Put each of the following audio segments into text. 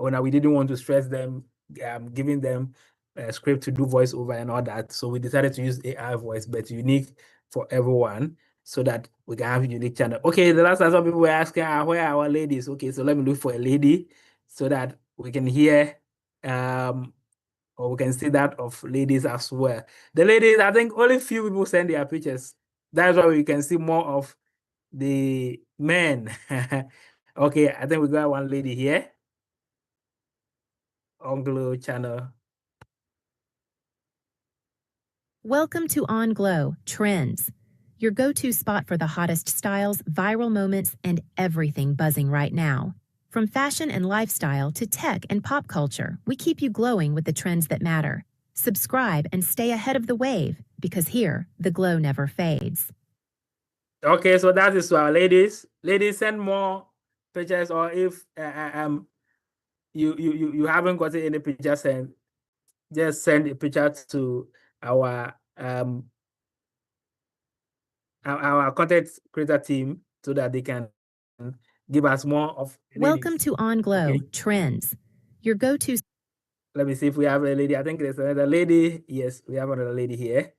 owner, we didn't want to stress them, giving them a script to do voiceover and all that. So we decided to use AI voice, but unique for everyone, so that we can have a unique channel. Okay, the last time some people were asking, where are our ladies? Okay, so let me look for a lady so that we can hear, or we can see that of ladies as well. The ladies, I think only few people send their pictures. That's why we can see more of the men. Okay, I think we got one lady here on Glow channel. Welcome to On Glow Trends, your go-to spot for the hottest styles, viral moments, and everything buzzing right now. From fashion and lifestyle to tech and pop culture, we keep you glowing with the trends that matter. Subscribe and stay ahead of the wave, because here, the glow never fades. Okay, so that is to our ladies. Ladies, send more pictures, or if you haven't gotten any pictures, and just send a picture to our content creator team so that they can give us more of ladies. Welcome to On Glow Trends, your go-to. Let me see if we have a lady. I think there's another lady. Yes, we have another lady here.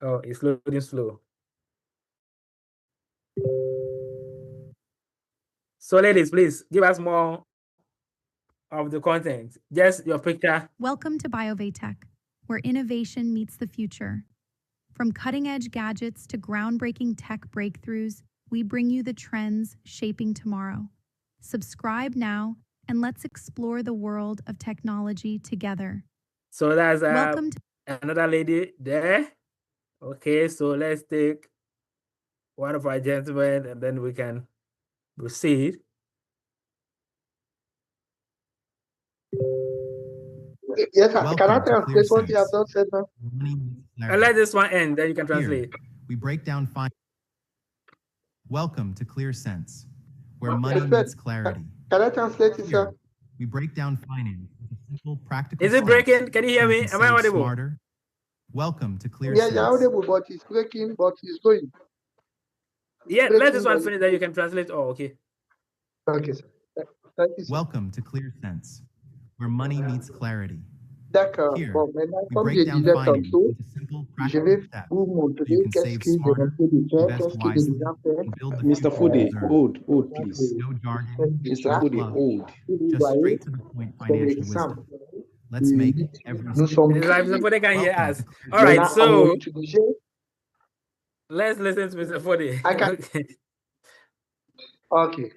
Oh, it's loading slow. So ladies, please give us more of the content. Just your picture. Welcome to BioVatech, where innovation meets the future. From cutting-edge gadgets to groundbreaking tech breakthroughs, we bring you the trends shaping tomorrow. Subscribe now, and let's explore the world of technology together. So that's Welcome to another lady there. Okay, so let's take one of our gentlemen, and then we can proceed. Yes, can I translate what you have just said now? Let this one end, then you can translate. Here, we break down Welcome to Clear Sense, where money meets clarity. Can I translate it, sir? We break down finance with simple, practical. Is it breaking? Can you hear me? Am I audible? Smarter. Welcome to Clear Yeah, Sense. you're audible, but it's breaking, but it's going. Yeah, let this one finish, then you can translate. Oh, okay. Okay, sir. Thank you, sir. Welcome to Clear Sense, where money meets clarity. D'accord. Bon, maintenant, comme je disais tantôt, je vais vous montrer qu'est-ce que j'ai essayé de faire, qu'est-ce que j'ai déjà fait. Mr. Foodie, hold, please. Mr. Foodie, hold. Just straight to the point financial wisdom. Let's make every Nous sommes Mr. Fode can hear us. All right, so let's listen to Mr. Fode. OK.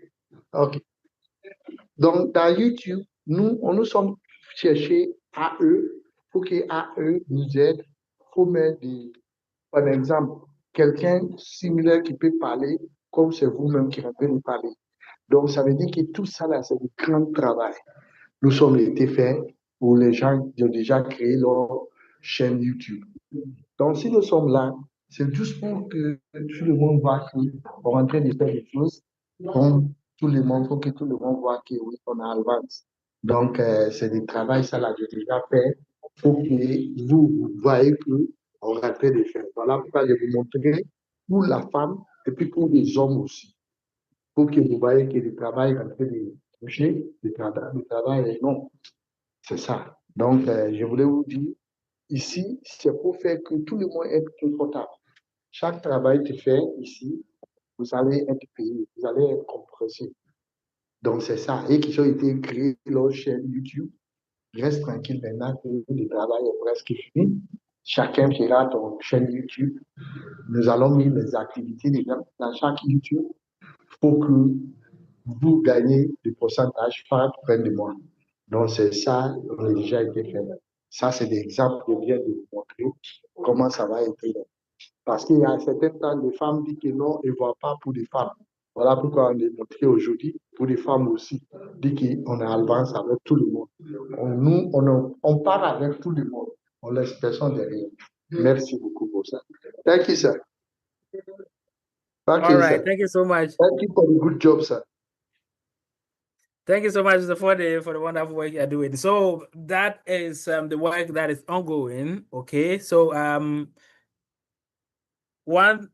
Donc, dans YouTube, nous sommes cherchés à eux pour qu'AE nous aide. Il faut mettre par exemple, quelqu'un similaire qui peut parler comme c'est vous-même qui avez nous parler. Donc, ça veut dire que tout ça, là, c'est du grand travail. Nous sommes été faits pour les gens qui ont déjà créé leur chaîne YouTube. Donc, si nous sommes là, c'est juste pour que tout le monde voit qu'on est en train de faire des choses. Donc, tout le monde, faut que tout le monde voit que oui, on avance. Donc, c'est du travail, ça, là, j'ai déjà fait pour que vous voyez qu'on est en train de faire. Voilà pourquoi je vais vous montrer pour la femme et puis pour les hommes aussi. Pour que vous voyez que le travail est en train de toucher, le travail est non. C'est ça. Donc, je voulais vous dire, ici, c'est pour faire que tout le monde est confortable. Chaque travail que tu fais ici, vous allez être payé, vous allez être compréhensible. Donc, c'est ça. Et qui ont été créés leur chaîne YouTube. Reste tranquille maintenant que le travail est presque fini. Chacun fera ton chaîne YouTube. Nous allons mettre les activités dans chaque YouTube pour que vous gagnez le pourcentage par fin de mois. Donc, c'est ça, on a déjà été fait. Ça, c'est des exemples que je viens de vous montrer comment ça va être. Parce qu'il y a un certain temps, les femmes disent que non, elles ne voient pas pour les femmes. Voilà pourquoi on est montré aujourd'hui pour les femmes aussi. Dit qu'on avance avec tout le monde. Nous, on parle avec tout le monde. On laisse personne derrière. Merci beaucoup pour ça. Thank you, sir. All right, thank you so much. Thank you for the good job, sir. Thank you so much for the wonderful work you're doing. So that is the work that is ongoing. Okay, so one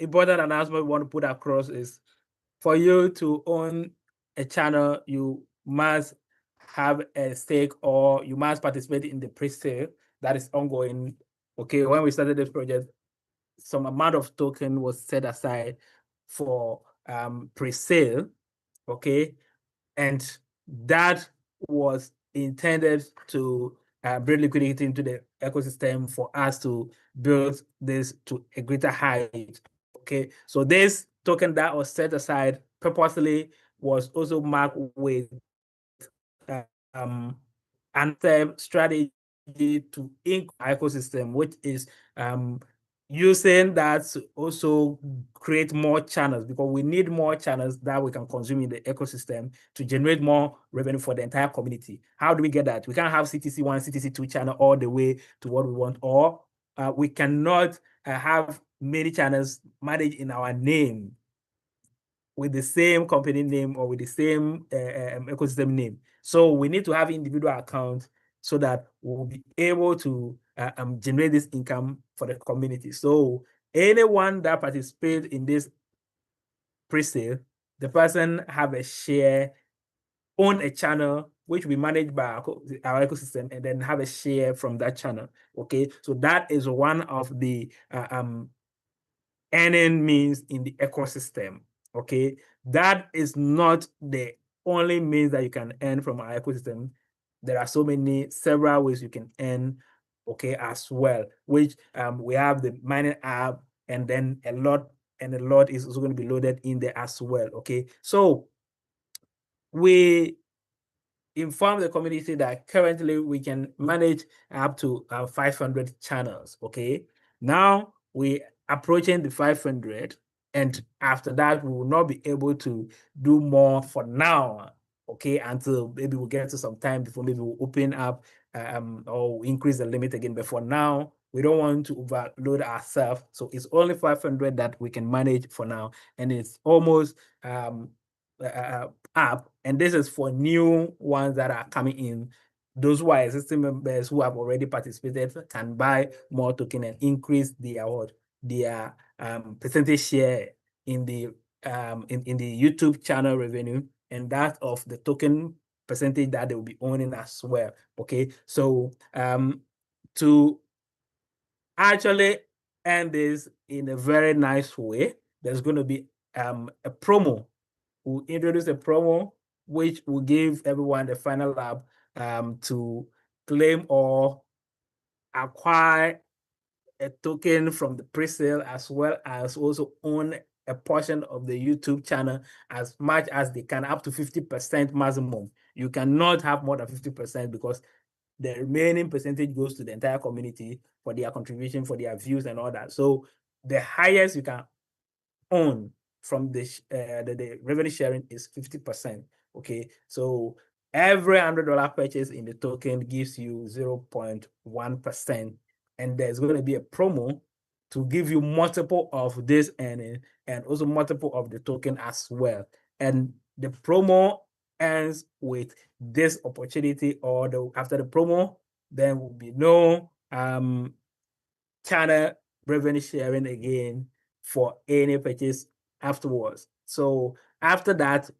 important announcement we want to put across is for you to own a channel, you must have a stake or you must participate in the pre-sale that is ongoing. Okay, when we started this project, some amount of token was set aside for pre-sale. Okay, and that was intended to bring liquidity into the ecosystem for us to build this to a greater height. Okay, so this token that was set aside purposely was also marked with another strategy to increase ecosystem, which is using that to also create more channels, because we need more channels that we can consume in the ecosystem to generate more revenue for the entire community. How do we get that? We can't have CTC1, CTC2 channel all the way to what we want, or we cannot have many channels managed in our name with the same company name or with the same ecosystem name. So we need to have individual accounts so that we'll be able to generate this income for the community. So anyone that participates in this pre-sale, the person have a share, own a channel which we manage by our ecosystem, and then have a share from that channel. Okay, so that is one of the earning means in the ecosystem. Okay, that is not the only means that you can earn from our ecosystem. There are several ways you can earn, okay, as well, which we have the mining app, and then a lot is also going to be loaded in there as well. Okay, so we inform the community that currently we can manage up to 500 channels. Okay, now we approaching the 500, and after that we will not be able to do more for now. Okay, until maybe we'll get to some time before maybe we'll open up or increase the limit again. But for now, we don't want to overload ourselves, so it's only 500 that we can manage for now, and it's almost up, and this is for new ones that are coming in. Those who are existing members who have already participated can buy more token and increase their percentage share in the in the YouTube channel revenue, and that of the token percentage that they will be owning as well. Okay, so to actually end this in a very nice way, there's going to be a promo. We'll introduce a promo which will give everyone the final lap to claim or acquire a token from the pre-sale, as well as also own a portion of the YouTube channel as much as they can, up to 50% maximum. You cannot have more than 50% because the remaining percentage goes to the entire community for their contribution, for their views and all that. So the highest you can own from the revenue sharing is 50%. Okay, so every $100 purchase in the token gives you 0.1%, and there's going to be a promo to give you multiple of this earning and also multiple of the token as well. And the promo ends with this opportunity, or after the promo, there will be no channel revenue sharing again for any purchase afterwards. So after that,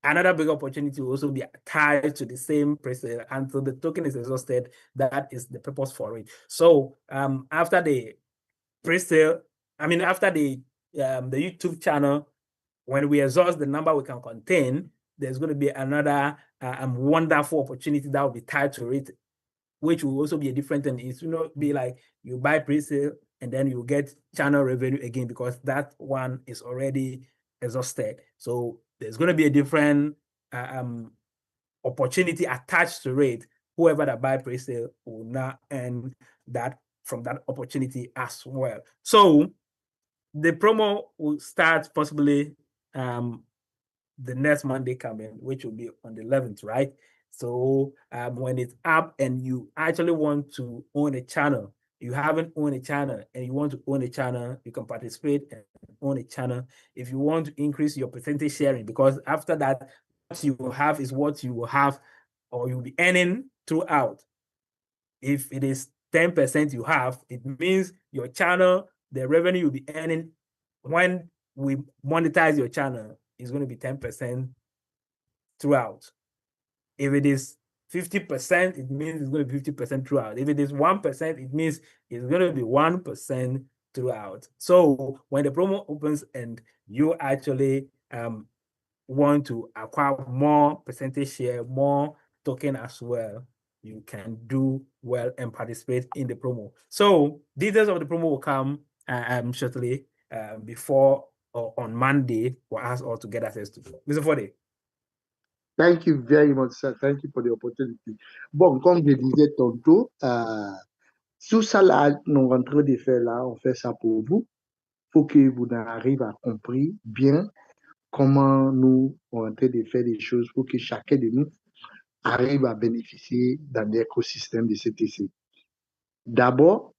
another big opportunity will also be tied to the same pre-sale until the token is exhausted. That is the purpose for it. So after the pre-sale, after the YouTube channel, when we exhaust the number we can contain, there's going to be another wonderful opportunity that will be tied to it, which will also be a different thing. It's not be like you buy pre-sale and then you get channel revenue again, because that one is already exhausted. So there's going to be a different opportunity attached to it. Whoever that buy pre-sale will now earn that from that opportunity as well. So the promo will start possibly the next Monday coming, which will be on the 11th, right? So when it's up and you actually want to own a channel, you haven't owned a channel and you want to own a channel, you can participate and own a channel. If you want to increase your percentage sharing, because after that, what you will have is what you will have, or you'll be earning throughout. If it is 10% you have, it means your channel the revenue you'll be earning when we monetize your channel is going to be 10% throughout. If it is 50%, it means it's going to be 50% throughout. If it is 1%, it means it's going to be 1% throughout. So when the promo opens and you actually want to acquire more percentage share, more token as well, you can do well and participate in the promo. So details of the promo will come shortly before or on Monday for us all to get access to. Mr. Fode. Thank you very much, sir. Thank you for the opportunity. Bon, comme je disais tantôt, tout ça là, nous sommes en train de faire là, on fait ça pour vous. Il faut que vous arriviez à comprendre bien comment nous sommes en train de faire des choses pour que chacun de nous arrive à bénéficier dans l'écosystème de CTC. D'abord,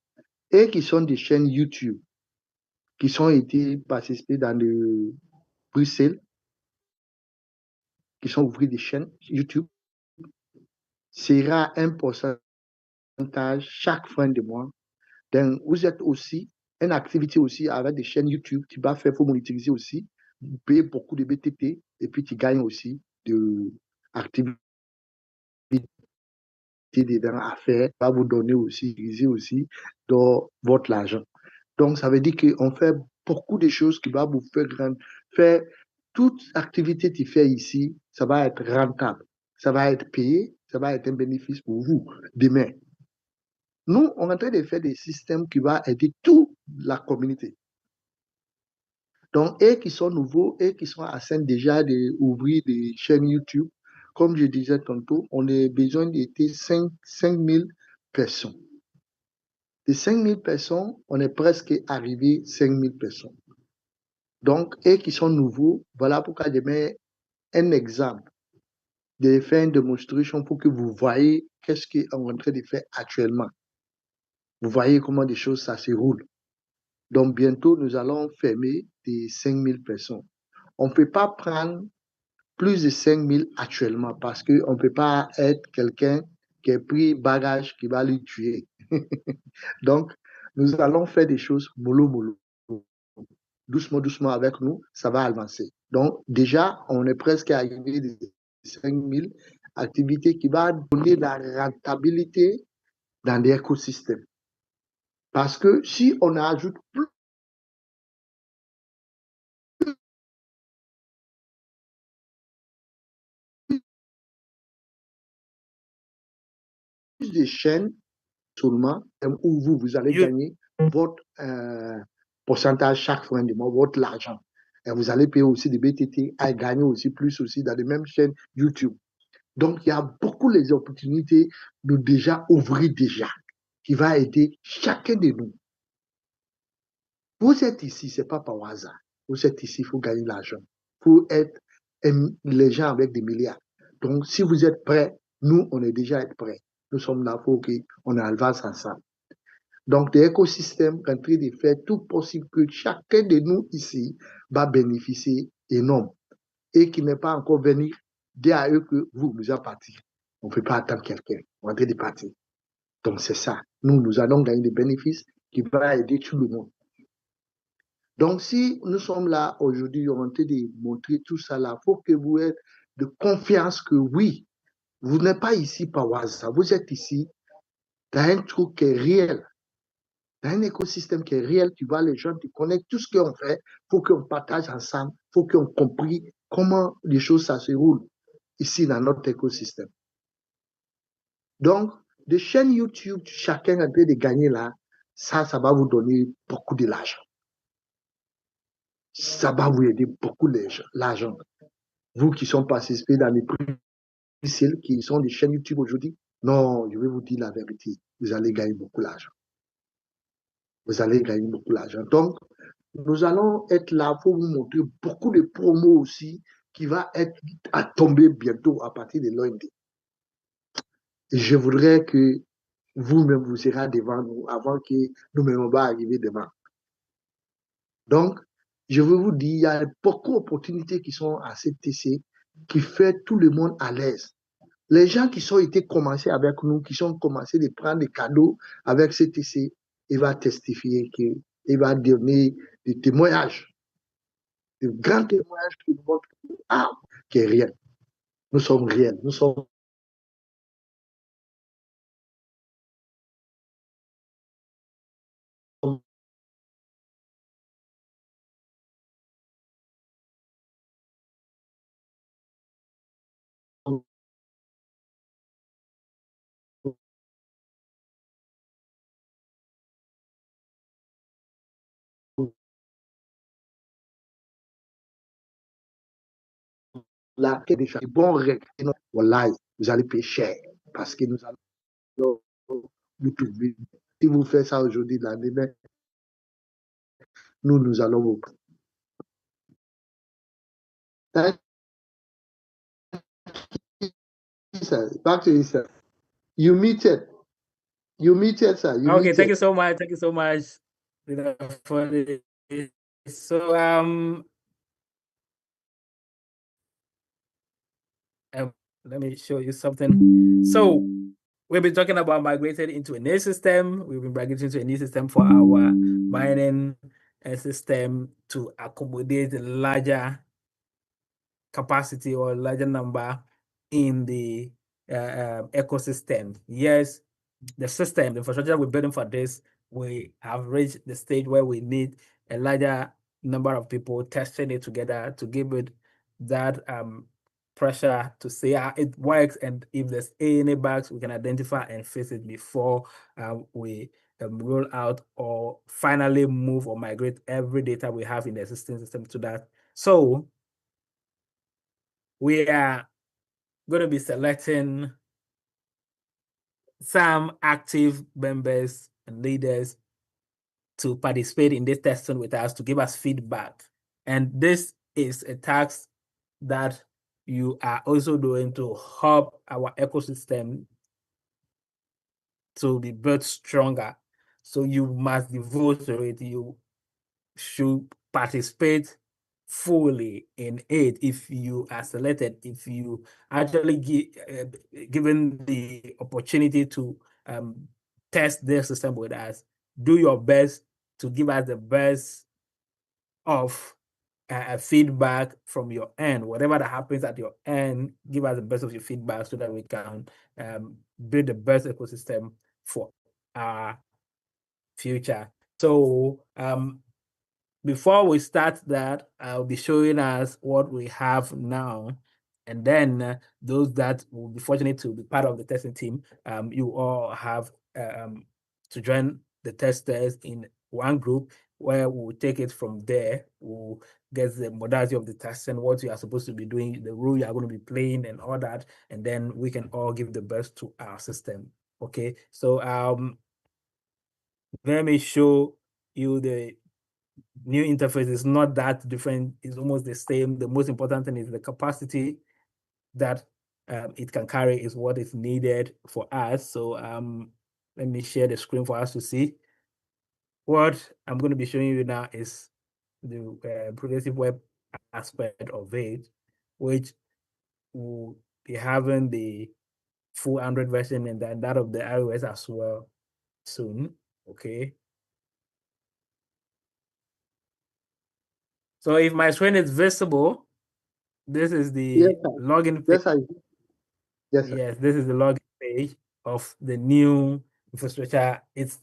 et qui sont des chaînes YouTube, qui sont été participées dans le Bruxelles, qui sont ouverts des chaînes YouTube, sera un pourcentage chaque fin de mois. Donc, vous êtes aussi une activité aussi avec des chaînes YouTube, tu vas faire pour monétiser aussi, vous payez beaucoup de BTT et puis tu gagnes aussi de activités dedans à faire, va vous donner aussi, utiliser aussi dans votre argent. Donc, ça veut dire qu'on fait beaucoup de choses qui vont vous faire toute activité que tu fais ici, ça va être rentable, ça va être payé, ça va être un bénéfice pour vous demain. Nous, on est en train de faire des systèmes qui vont aider toute la communauté. Donc, eux qui sont nouveaux, eux qui sont à scène déjà d'ouvrir des chaînes YouTube, comme je disais tantôt, on a besoin d'être 5 000 personnes. De 5 000 personnes, on est presque arrivé à 5 000 personnes. Donc, eux qui sont nouveaux, voilà pourquoi je mets un exemple, de faire une démonstration pour que vous voyez qu'est-ce qu'on est en train de faire actuellement. Vous voyez comment des choses, ça se roule. Donc, bientôt, nous allons fermer des 5 000 personnes. On ne peut pas prendre plus de 5 000 actuellement parce qu'on ne peut pas être quelqu'un qui a pris bagage qui va lui tuer. Donc, nous allons faire des choses mollo mollo. Doucement, doucement avec nous, ça va avancer. Donc, déjà, on est presque arrivé à 5 000 activités qui vont donner la rentabilité dans l'écosystème. Parce que si on ajoute plus de chaînes seulement, où vous allez gagner votre pourcentage chaque fin de mois, votre argent. Et vous allez payer aussi des BTT et gagner aussi plus aussi dans les mêmes chaînes YouTube. Donc, il y a beaucoup les opportunités de déjà ouvrir déjà, qui va aider chacun de nous. Vous êtes ici, ce n'est pas par hasard. Vous êtes ici, il faut gagner de l'argent. Il faut être les gens avec des milliards. Donc, si vous êtes prêts, nous, on est déjà prêts. Nous sommes là pour qu'on avance ensemble. Donc, l'écosystème est en train de faire tout possible que chacun de nous ici va bénéficier énorme et qui n'est pas encore venu dire à eux que vous allez partir. On ne peut pas attendre quelqu'un. On est en train de partir. Donc, c'est ça. Nous allons gagner des bénéfices qui vont aider tout le monde. Donc, si nous sommes là aujourd'hui, on est en train de montrer tout ça là, il faut que vous ayez de confiance que oui, vous n'êtes pas ici par hasard. Vous êtes ici dans un truc qui est réel. Dans un écosystème qui est réel, tu vois, les gens, tu connais tout ce qu'on fait, il faut qu'on partage ensemble, il faut qu'on comprenne comment les choses ça se roule ici dans notre écosystème. Donc, des chaînes YouTube, chacun a en train de gagner là, ça va vous donner beaucoup de l'argent. Ça va vous aider beaucoup l'argent. Vous qui sont participés dans les prix, qui sont des chaînes YouTube aujourd'hui, non, je vais vous dire la vérité, vous allez gagner beaucoup d'argent. Vous allez gagner beaucoup d'argent. Donc, nous allons être là pour vous montrer beaucoup de promos aussi qui va être à tomber bientôt à partir de lundi. Et je voudrais que vous-même vous serez devant nous avant que nous-mêmes on va arriver devant. Donc, je veux vous dire, il y a beaucoup d'opportunités qui sont à CTC qui fait tout le monde à l'aise. Les gens qui sont été commencés avec nous, qui sont commencés de prendre des cadeaux avec CTC, ils vont testifier que il va donner des témoignages, des grands témoignages qui nous montrent qu'il est réel. Nous sommes réels, nous sommes là, des bons règles. Voilà, vous allez payer cher parce que nous allons vous trouver. Si vous faites ça aujourd'hui, la demain, nous allons vous prendre. Back to you, sir. You muted. You muted, sir. You Okay, muted. thank you so much. Thank you so much for the. So let me show you something. So we've been talking about migrated into a new system. We've been migrating to a new system for our mining system to accommodate a larger capacity or larger number in the ecosystem. Yes, the system, the infrastructure we're building for this, we have reached the stage where we need a larger number of people testing it together to give it that pressure to see how it works, and if there's any bugs, we can identify and fix it before we roll out or finally move or migrate every data we have in the existing system to that. So we are going to be selecting some active members and leaders to participate in this testing with us to give us feedback. And this is a task that you are also doing to help our ecosystem to be built stronger. So you must devote to it. You should participate fully in it if you are selected, if you actually given the opportunity to test their system with us. Do your best to give us the best of feedback from your end. Whatever that happens at your end, give us the best of your feedback so that we can build the best ecosystem for our future. So before we start that, I'll be showing us what we have now. And then those that will be fortunate to be part of the testing team, you all have to join the testers in one group where we'll take it from there. We'll get the modality of the test and what you are supposed to be doing, the role you are going to be playing and all that. And then we can all give the best to our system. Okay, so let me show you the new interface. Is not that different, it's almost the same. The most important thing is the capacity that it can carry is what is needed for us. So let me share the screen for us to see. What I'm going to be showing you now is the progressive web aspect of it, which will be having the full Android version and then that of the iOS as well soon. Okay. So if my screen is visible, this is the login page. Yes, this is the login page of the new infrastructure. It's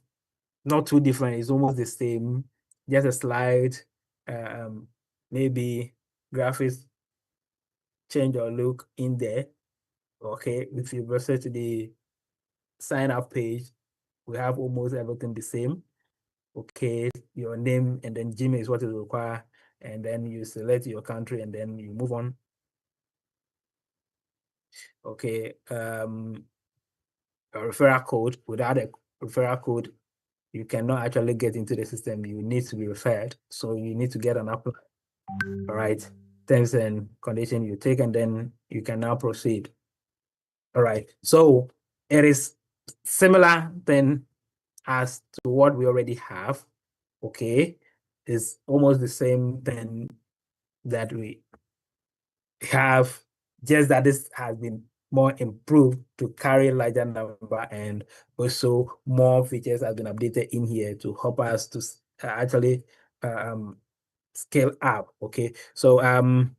not too different. It's almost the same. Just a slide, maybe graphics change or look in there. Okay, if you refer to the sign up page, we have almost everything the same. Okay, your name and then Gmail is what is required, and then you select your country and then you move on. Okay, a referral code. Without a referral code, you cannot actually get into the system. You need to be referred, so you need to get an apply. All right, terms and conditions you take, and then you can now proceed. All right, so it is similar then as to what we already have. Okay, it's almost the same thing that we have, just that this has been more improved to carry a larger number, and also more features have been updated in here to help us to actually scale up. Okay, so I'm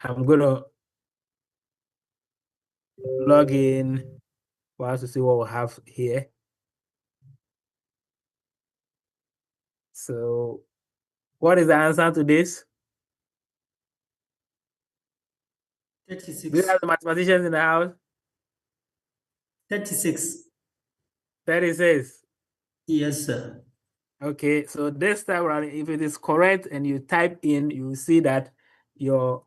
gonna log in for us to see what we have here. So what is the answer to this? 36. Do you have the mathematicians in the house? 36. 36. Yes, sir. Okay, so this time around, if it is correct and you type in, you will see that your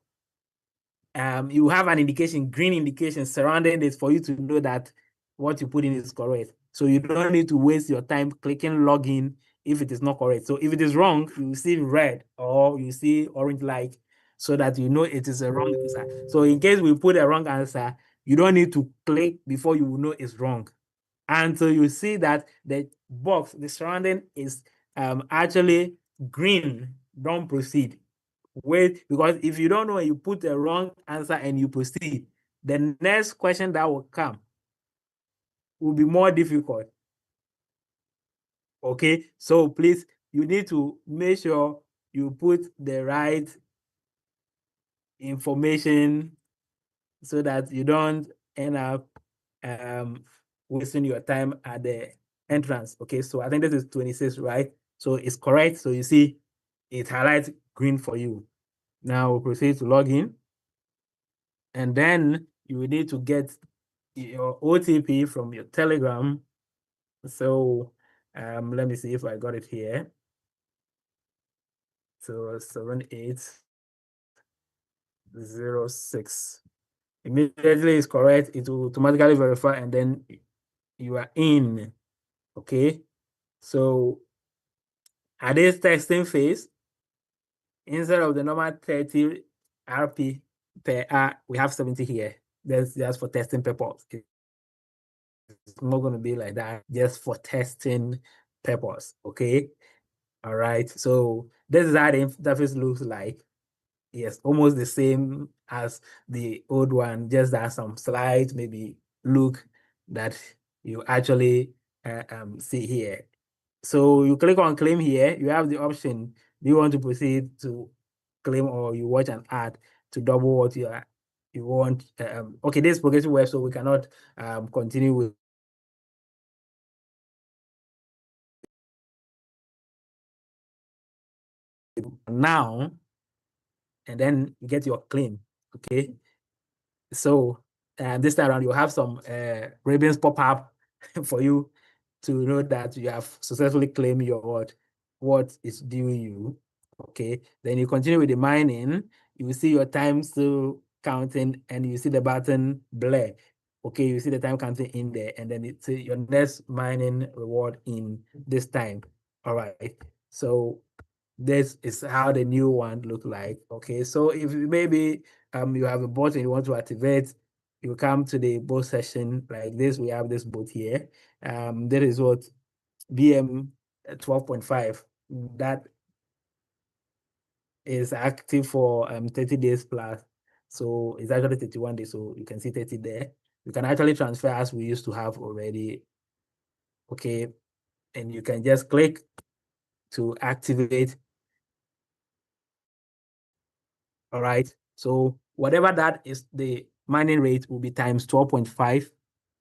you have an indication, green indication surrounding it for you to know that what you put in is correct. So you don't need to waste your time clicking login if it is not correct. So if it is wrong, you see red or you see orange light so that you know it is a wrong answer. So in case we put a wrong answer, you don't need to click before you know it's wrong. Until you see that the box, the surrounding is actually green, don't proceed. Wait, because if you don't know and you put the wrong answer and you proceed, the next question that will come will be more difficult. Okay, so please, you need to make sure you put the right information so that you don't end up wasting your time at the entrance. Okay, so I think this is 26, right? So it's correct. So you see it highlights green for you. Now we'll proceed to log in. And then you will need to get your OTP from your Telegram. So let me see if I got it here. So 7806. Immediately is correct. It will automatically verify and then you are in. Okay. So at this testing phase, instead of the normal 30 RP per hour, we have 70 here. That's just for testing purpose. It's not going to be like that, just for testing purpose. Okay. All right. So this is how the interface looks like. Yes, almost the same as the old one, just that some slides maybe look that you actually see here. So you click on claim here, you have the option. Do you want to proceed to claim or you watch an ad to double what you want? Okay, this is progressive web, so we cannot continue with now, and then you get your claim. Okay, so this time around, you have some ribbons pop up for you to know that you have successfully claimed your what is due you. Okay, then you continue with the mining. You will see your time still counting, and you see the button blur. Okay, you see the time counting in there, and then it's your next mining reward in this time. All right, so this is how the new one look like. Okay, so if maybe you have a bot and you want to activate, you come to the bot session like this. We have this bot here. That is what VM 12.5 that is active for 30 days plus. So it's actually 31 days. So you can see 30 there. You can actually transfer as we used to have already. Okay, and you can just click to activate. All right. So whatever that is, the mining rate will be times 12.5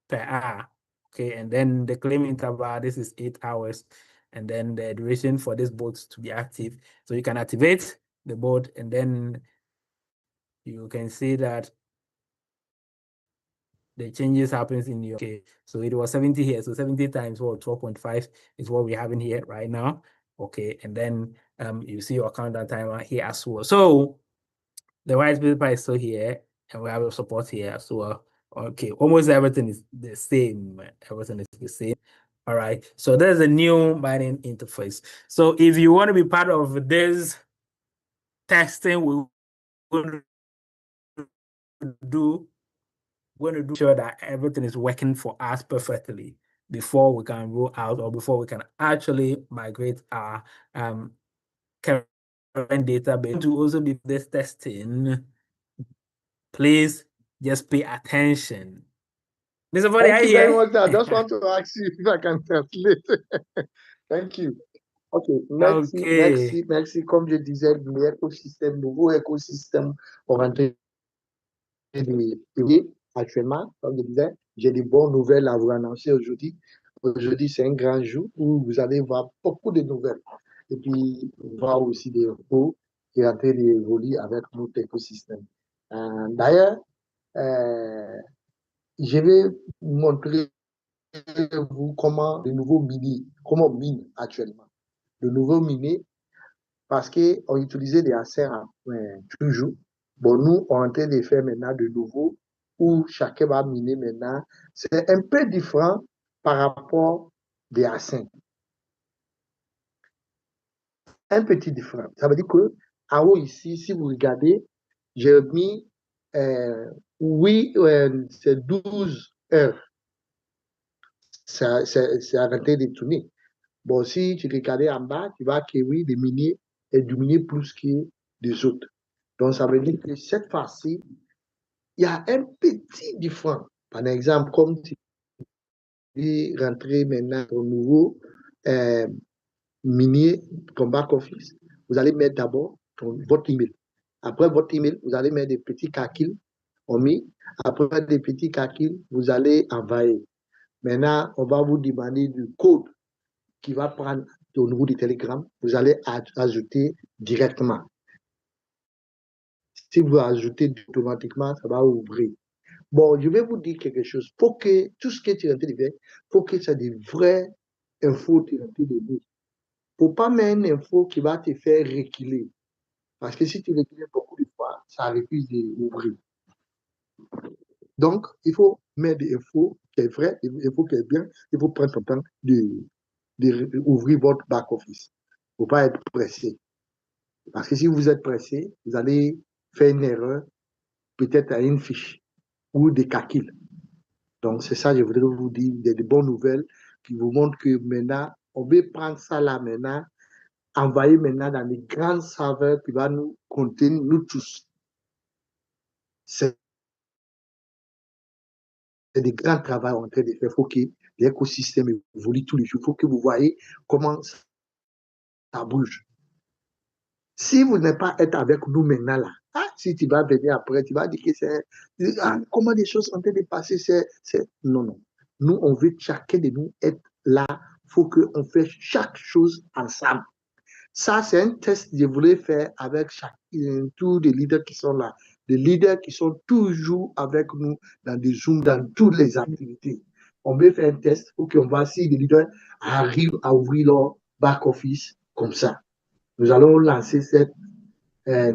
per hour. Okay. And then the claim interval, this is 8 hours. And then the duration for this bot to be active. So you can activate the bot and then you can see that the changes happens in your, okay. So it was 70 here. So 70 times what 12.5 is what we have in here right now. Okay. And then you see your countdown timer here as well. So the white paper is still here, and we have a support here as well. Okay, almost everything is the same. Everything is the same. All right, so there's a new mining interface. So if you want to be part of this testing, we're going to do sure that everything is working for us perfectly before we can roll out or before we can actually migrate our current database. To also be this testing, please just pay attention. Mr. Fodi, Thank are you you very here? much. I just want to ask you if I can translate. Thank you. Ok, merci, Okay. merci, merci. Comme je disais, l'écosystème, nouveau écosystème orienté actuellement, comme je disais, j'ai des bonnes nouvelles à vous annoncer aujourd'hui. Aujourd'hui, c'est un grand jour où vous allez voir beaucoup de nouvelles. Et puis, voir aussi des infos qui sont en train d'évoluer avec notre écosystème. D'ailleurs, je vais montrer vous comment le nouveau mini, comment on mine actuellement. Le nouveau mini, parce qu'on utilisait des assets toujours. Bon, nous, on est en train de faire maintenant de nouveau où chacun va miner maintenant. C'est un peu différent par rapport des assets. Un petit différent. Ça veut dire que en haut ici, si vous regardez, j'ai mis oui, c'est 12 heures. C'est arrêté de tourner. Bon, si tu regardes en bas, tu vois que oui, les miniers est dominé plus que les autres. Donc, ça veut dire que cette fois-ci, il y a un petit différent. Par exemple, comme tu rentrez maintenant au nouveau minier comme back-office, vous allez mettre d'abord votre email. Après votre email, vous allez mettre des petits calculs. Après des petits calculs, vous allez envoyer. Maintenant, on va vous demander du code qui va prendre au niveau du Telegram, vous allez ajouter directement. Si vous ajoutez automatiquement, ça va ouvrir. Bon, je vais vous dire quelque chose. Faut que tout ce que tu es en train de faire, faut que ça des vraies infos que tu es en train de dire. Faut pas mettre une info qui va te faire reculer. Parce que si tu recules beaucoup de fois, ça refuse d'ouvrir. Donc, il faut mettre des infos qui est vraies, des infos qui est bien. Il faut prendre ton temps d'ouvrir votre back-office. Il ne faut pas être pressé. Parce que si vous êtes pressé, vous allez faire une erreur, peut-être à une fiche ou des calculs. Donc, c'est ça, je voudrais vous dire, il y a des bonnes nouvelles qui vous montrent que maintenant, on veut prendre ça là maintenant, envoyer maintenant dans les grands serveurs qui vont nous contenir, nous tous. C'est des grands travaux en train de faire. Il faut que l'écosystème évolue tous les jours. Il faut que vous voyez comment ça bouge. Si vous n'êtes pas être avec nous maintenant là, si tu vas venir après, tu vas dire que c'est comment les choses sont en train de passer, non, non. Nous, on veut chacun de nous être là. Il faut qu'on fasse chaque chose ensemble. Ça, c'est un test que je voulais faire avec tous les leaders qui sont là. Les leaders qui sont toujours avec nous dans des Zooms, dans toutes les activités. On veut faire un test pour qu'on voit si les leaders arrivent à ouvrir leur back-office comme ça. Nous allons lancer cette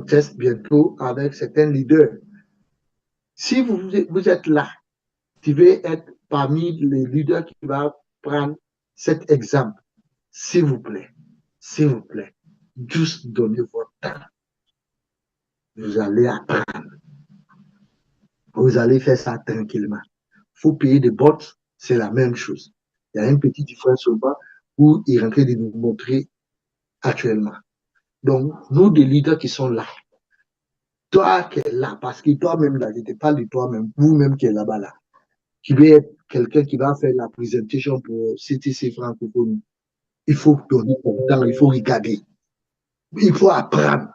test bientôt avec certains leaders. Si vous êtes là, tu veux être parmi les leaders qui vont prendre cet exemple, s'il vous plaît, juste donnez votre temps. Vous allez apprendre. Vous allez faire ça tranquillement. Il faut payer des bots, c'est la même chose. Il y a une petite différence au bas où il est en train de nous montrer actuellement. Donc, nous, des leaders qui sont là, toi qui es là, parce que toi-même, là, je te parle de toi-même, vous-même qui êtes là-bas, là, qui veut être quelqu'un qui va faire la présentation pour CTC francophone. Il faut donner ton temps, il faut regarder. Il faut apprendre.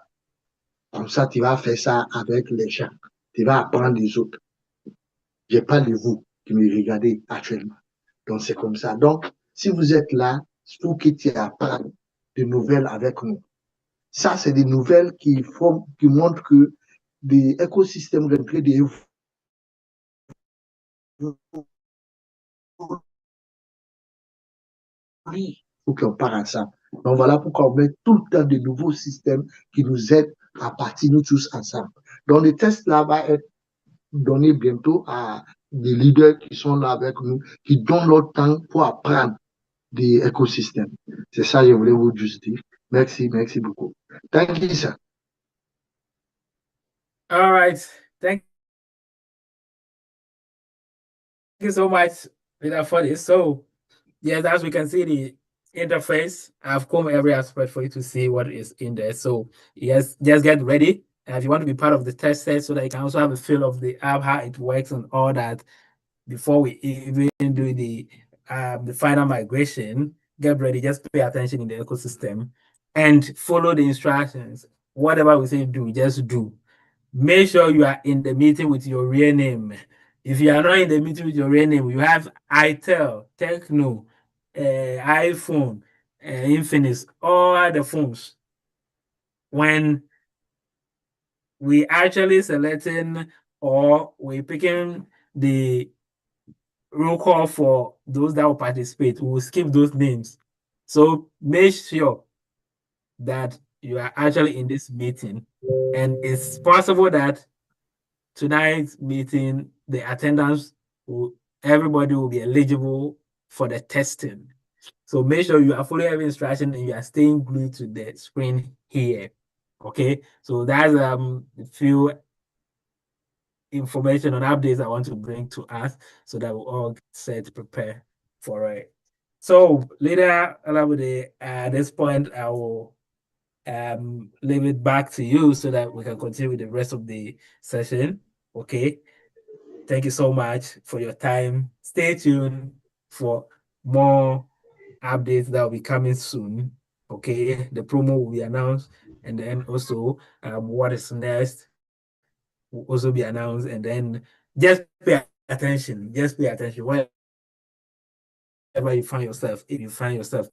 Comme ça, tu vas faire ça avec les gens. Tu vas apprendre des autres. Je parle de vous qui me regardez actuellement. Donc, c'est comme ça. Donc, si vous êtes là, il faut que tu apprennes des nouvelles avec nous. Ça, c'est des nouvelles qui montrent que des écosystèmes rentrés des il faut qu'on parle ensemble. Donc voilà pourquoi on met tout le temps de nouveaux systèmes qui nous aident à partir nous tous ensemble. Donc le test là va être donné bientôt à des leaders qui sont là avec nous, qui donnent leur temps pour apprendre des écosystèmes. C'est ça que je voulais vous juste dire. Merci, merci beaucoup. Thank you, sir. All right. Thank you so much, Peter, for this. So, yes, as we can see, the interface, I've come every aspect for you to see what is in there. So, yes, just get ready. And if you want to be part of the test set so that you can also have a feel of the app, how it works and all that, before we even do the final migration, get ready, just pay attention in the ecosystem and follow the instructions. Whatever we say do, just do. Make sure you are in the meeting with your real name. If you are not in the meeting with your real name, you have itel, Techno, iPhone, Infinix, all the phones. When we actually selecting or we picking the roll call for those that will participate, we will skip those names. So make sure that you are actually in this meeting, and it's possible that tonight's meeting, the attendance everybody will be eligible for the testing. So make sure you are following every instruction and you are staying glued to the screen here. Okay, so that's a few information on updates I want to bring to us so that we all get set to prepare for it. So later, at this point, I will leave it back to you so that we can continue with the rest of the session. Okay. Thank you so much for your time. Stay tuned for more updates that will be coming soon. Okay, the promo will be announced, and then also what is next will also be announced, and then just pay attention. Just pay attention. Wherever you find yourself, if you find yourself,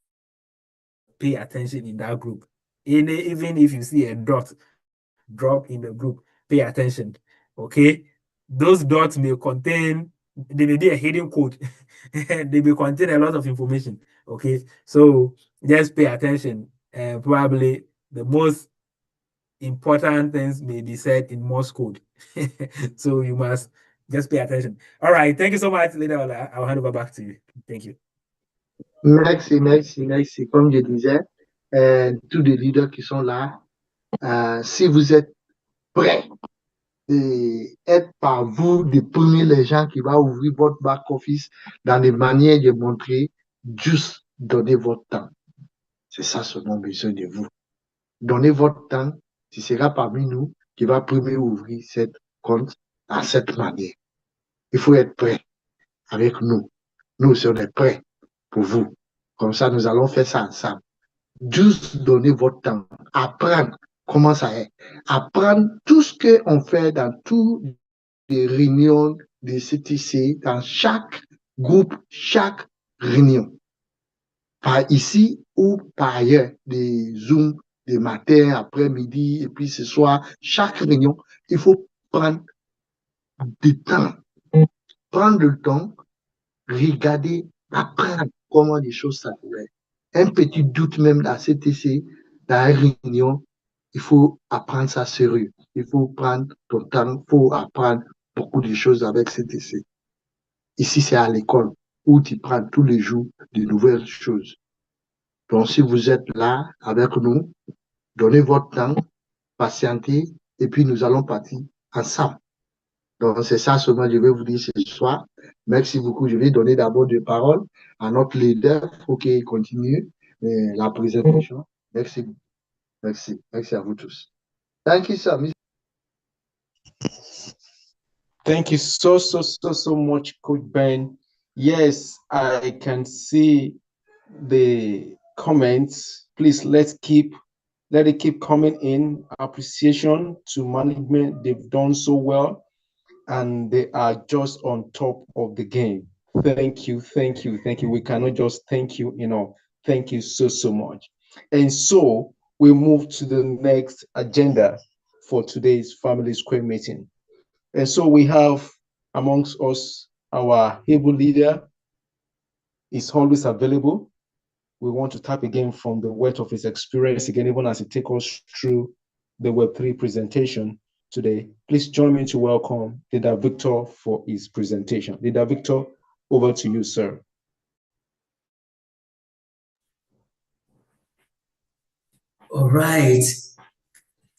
pay attention in that group. Even if you see a drop in the group, pay attention. Okay, those dots may contain, they may be a hidden code. They may contain a lot of information. Okay, so just pay attention, and probably the most important things may be said in Morse code. So you must just pay attention. All right, thank you so much. Later, I'll hand over back to you. Thank you. Merci. Comme je disais, tous les leaders qui sont là, si vous êtes prêts, être par vous de premiers les gens qui vont ouvrir votre back-office dans les manières de montrer, juste donner votre temps. C'est ça ce qu'on a besoin de vous. Donnez votre temps, ce sera parmi nous qui va premier ouvrir cette compte à cette manière. Il faut être prêt avec nous. Nous sommes prêts pour vous. Comme ça, nous allons faire ça ensemble. Juste donner votre temps, apprendre comment ça est, apprendre tout ce qu'on fait dans toutes les réunions de CTC, dans chaque groupe, chaque réunion. Par ici ou par ailleurs, des Zooms, des matins, après-midi, et puis ce soir, chaque réunion, il faut prendre du temps. Prendre le temps, regarder, apprendre comment les choses s'arrivent. Un petit doute même dans CTC, dans une réunion, il faut apprendre ça sérieux. Il faut prendre ton temps, il faut apprendre beaucoup de choses avec CTC. Ici, c'est à l'école où tu prends tous les jours de nouvelles choses. Donc, si vous êtes là avec nous, donnez votre temps, patientez, et puis nous allons partir ensemble. Donc, c'est ça seulement que je vais vous dire ce soir. Merci beaucoup. Je vais donner d'abord de parole à notre leader pour qu'il continue la présentation. Merci. Merci. Merci à vous tous. Thank you, sir. Thank you so much, Coach Ben. Yes, I can see the comments. Please let it keep coming in. Appreciation to management. They've done so well, and they are just on top of the game. Thank you. We cannot just thank you enough. Thank you so much. And so we move to the next agenda for today's Family Square meeting. And so we have amongst us our able leader is always available. We want to tap again from the wealth of his experience again, even as he takes us through the Web3 presentation today. Please join me to welcome Leader Victor for his presentation. Leader Victor, over to you, sir. All right.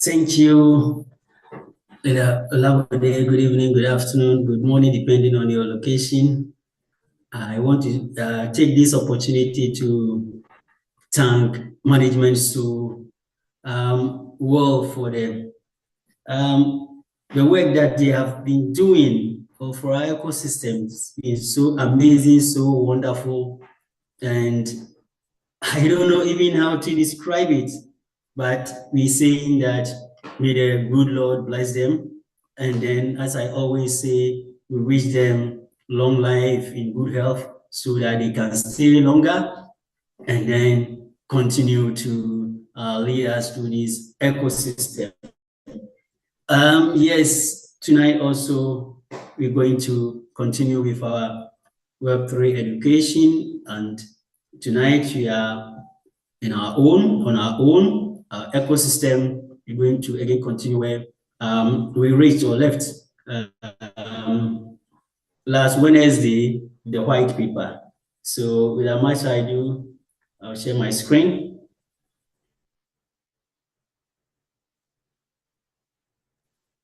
Thank you, Leader Olawode. Good evening, good afternoon, good morning, depending on your location. I want to take this opportunity to thank management so well for the work that they have been doing of our ecosystems is so amazing, so wonderful, and I don't know even how to describe it, but we're saying that may the good Lord bless them. And then, as I always say, we wish them long life in good health so that they can stay longer and then continue to lead us through this ecosystem. Yes, tonight also we're going to continue with our Web3 education, and tonight we are on our own ecosystem. We're going to again continue where we reached or left last Wednesday, the white paper. So without much ado, I'll share my screen.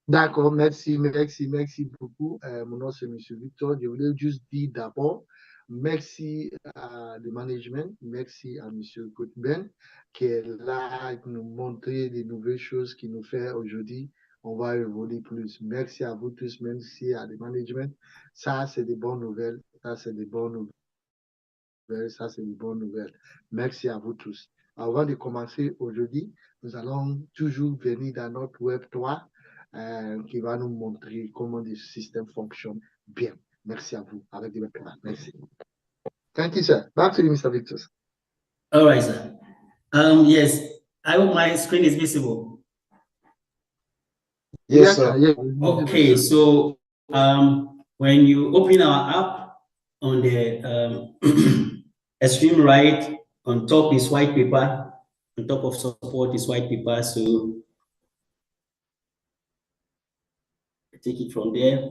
D'accord, merci beaucoup. Mon nom c'est M. Victor. Je voulais juste dire d'abord merci à le management, merci à M. Coutben qui est là pour nous montrer des nouvelles choses qu'il nous fait aujourd'hui. On va évoluer plus. Merci à vous tous, merci à le management. Ça, c'est des bonnes nouvelles. Ça, c'est des bonnes nouvelles. Ça, c'est des bonnes nouvelles. Merci à vous tous. Avant de commencer aujourd'hui, nous allons toujours venir dans notre Web 3. Qui va nous montrer comment le système fonctionne bien. Merci à vous, avec des webinars. Merci. Thank you, sir. Back to you, Mr. Victor. All right, sir. Yes, I hope my screen is visible. Yes, sir. Yes. Okay, so when you open our app on the extreme right, on top is white paper, on top of support is white paper, so take it from there.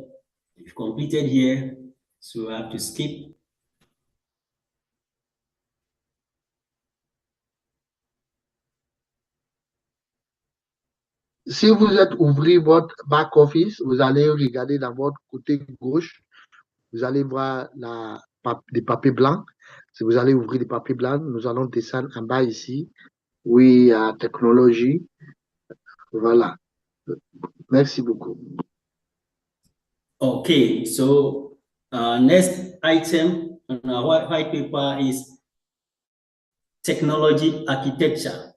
You've completed here, so I have to skip. Si vous êtes ouvrir votre back office, vous allez regarder dans votre côté gauche, vous allez voir des papiers blancs. Si vous allez ouvrir des papiers blancs, nous allons descendre en bas ici. Oui, technologie. Voilà. Merci beaucoup. Okay, so next item on our white paper is technology architecture.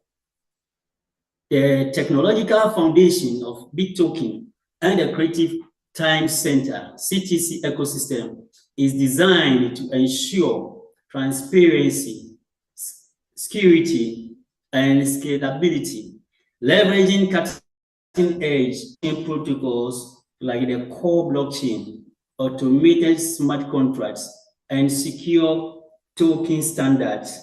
The technological foundation of BitToken and the Creative Times Center CTC ecosystem is designed to ensure transparency, security, and scalability, leveraging cutting-edge protocols like the core blockchain, automated smart contracts, and secure token standards.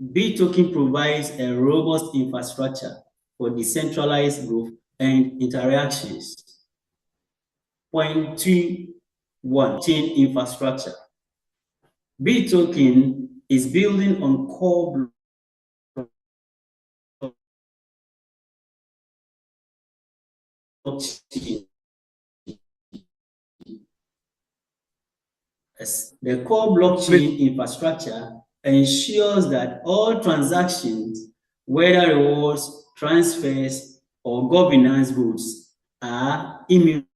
BitToken provides a robust infrastructure for decentralized growth and interactions. Point 2.1, chain infrastructure. BitToken is building on core blockchain. The core blockchain infrastructure ensures that all transactions, whether rewards, transfers, or governance votes, are immutable.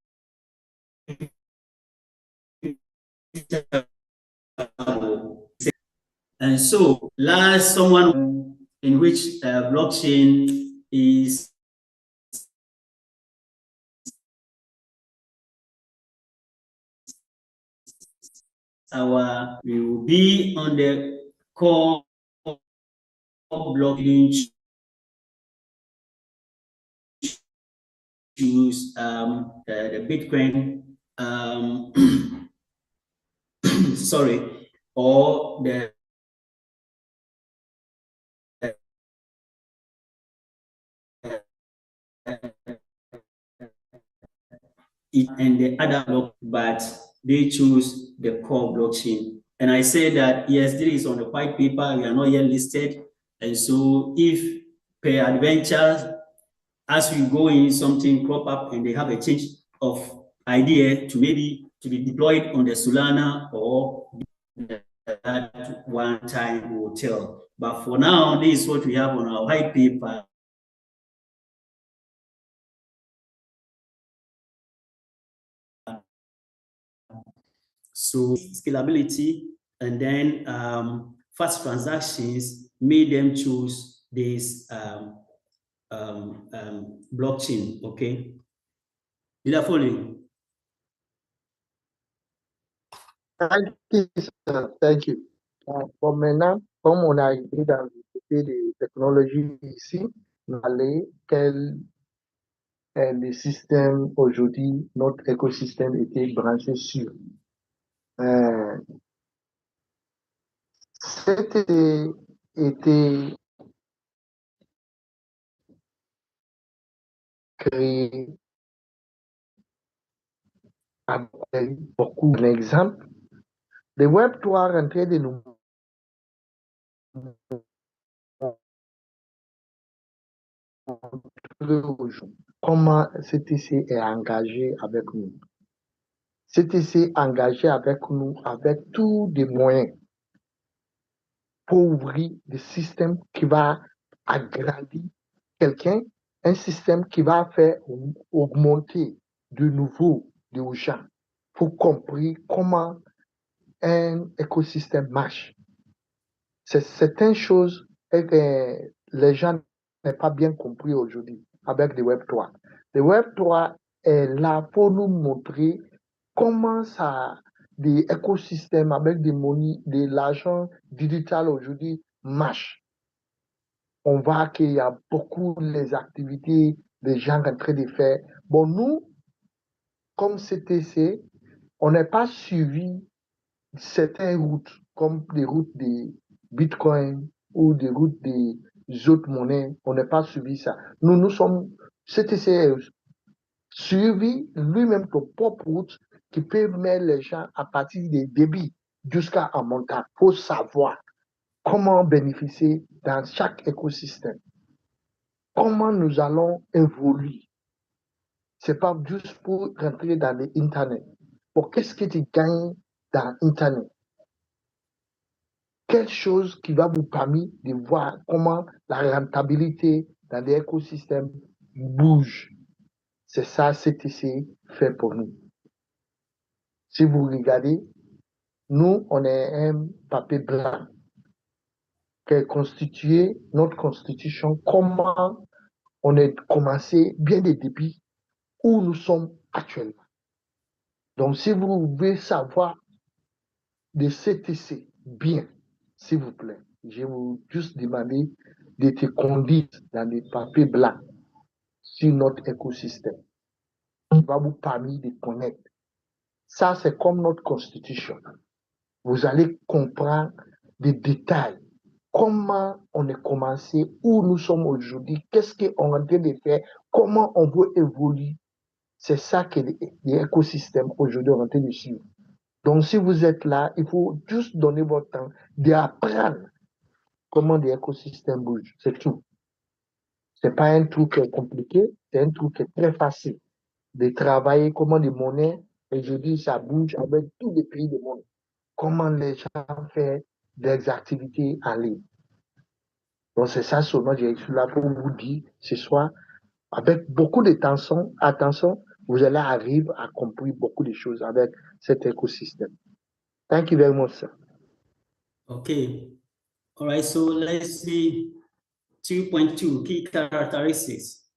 And so, last someone in which blockchain is we will be on the core blockchain, choose the Bitcoin, sorry, or the and the other block, but they choose the core blockchain. And I say that yes, this is on the white paper, we are not yet listed. And so if per adventure, as we go in, something crop up and they have a change of idea to maybe to be deployed on the Solana or that one-time hotel. But for now, this is what we have on our white paper. So scalability and then fast transactions made them choose this blockchain. Okay, did I follow you? Thank you, sir. Thank you. Bon, maintenant, comme on a été dans le côté des technologies ici, on va aller quel est le système aujourd'hui, notre écosystème était branché sur. C'était été créé avec beaucoup d'exemples. Le Web 3 rentrait de nous comment CTC est engagé avec nous. CTC est engagé avec nous avec tous les moyens pour ouvrir des systèmes qui va agrandir quelqu'un, un système qui va faire augmenter de nouveau des gens pour comprendre comment un écosystème marche. C'est certaines choses que les gens n'ont pas bien compris aujourd'hui avec le Web 3. Le Web 3 est là pour nous montrer comment ça, des écosystèmes avec des monnaies, de l'argent digital aujourd'hui marchent. On voit qu'il y a beaucoup les activités des gens en train de faire. Bon, nous, comme CTC, on n'est pas suivi certaines routes, comme des routes de Bitcoin ou des routes des autres monnaies. On n'est pas suivi ça. Nous sommes CTC suivi lui-même de propre route qui peut mettre les gens à partir des débits jusqu'à un montant pour savoir comment bénéficier dans chaque écosystème. Comment nous allons évoluer. Ce n'est pas juste pour rentrer dans l'Internet. Pour qu'est-ce que tu gagnes dans l'Internet? Quelque chose qui va vous permettre de voir comment la rentabilité dans l'écosystème bouge. C'est ça que CTC fait pour nous. Si vous regardez, nous, on est un papier blanc qui est constitué, notre constitution, comment on a commencé bien des débuts où nous sommes actuellement. Donc, si vous voulez savoir de CTC bien, s'il vous plaît, je vais vous juste demander de te conduire dans des papiers blancs sur notre écosystème qui va vous permettre de connaître. Ça, c'est comme notre constitution. Vous allez comprendre des détails. Comment on a commencé, où nous sommes aujourd'hui, qu'est-ce qu'on est en train de faire, comment on veut évoluer. C'est ça que l'écosystème aujourd'hui est en train de suivre. Donc, si vous êtes là, il faut juste donner votre temps d'apprendre comment l'écosystème bouge. C'est tout. Ce n'est pas un truc compliqué, c'est un truc très facile de travailler comment les monnaies, aujourd'hui, ça bouge avec tous les pays du monde. Comment les gens font des activités en ligne. Donc, c'est ça seulement, je suis là pour vous dire ce soir, avec beaucoup d'attention, vous allez arriver à comprendre beaucoup de choses avec cet écosystème. Thank you very much, sir. Okay. All right. So let's see 2.2 key characteristics.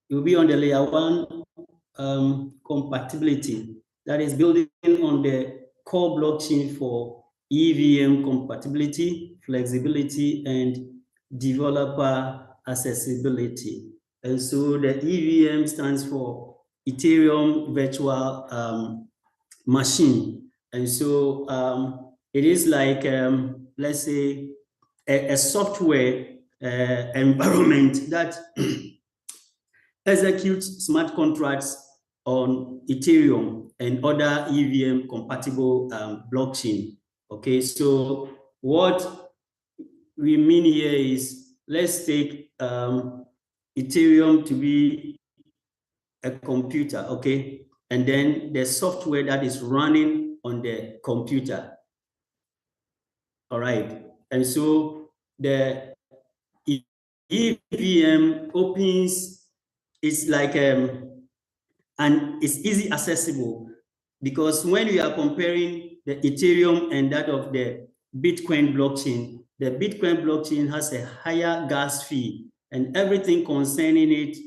You'll be on the layer 1 compatibility. That is building on the core blockchain for EVM compatibility, flexibility, and developer accessibility. And so the EVM stands for Ethereum Virtual Machine. And so it is like, let's say, a software environment that executes smart contracts on Ethereum and other EVM compatible blockchain. Okay, so what we mean here is, let's take Ethereum to be a computer, okay? And then the software that is running on the computer. All right, and so the EVM opens, it's like, and it's easy accessible because when you are comparing the Ethereum and that of the Bitcoin blockchain has a higher gas fee, and everything concerning it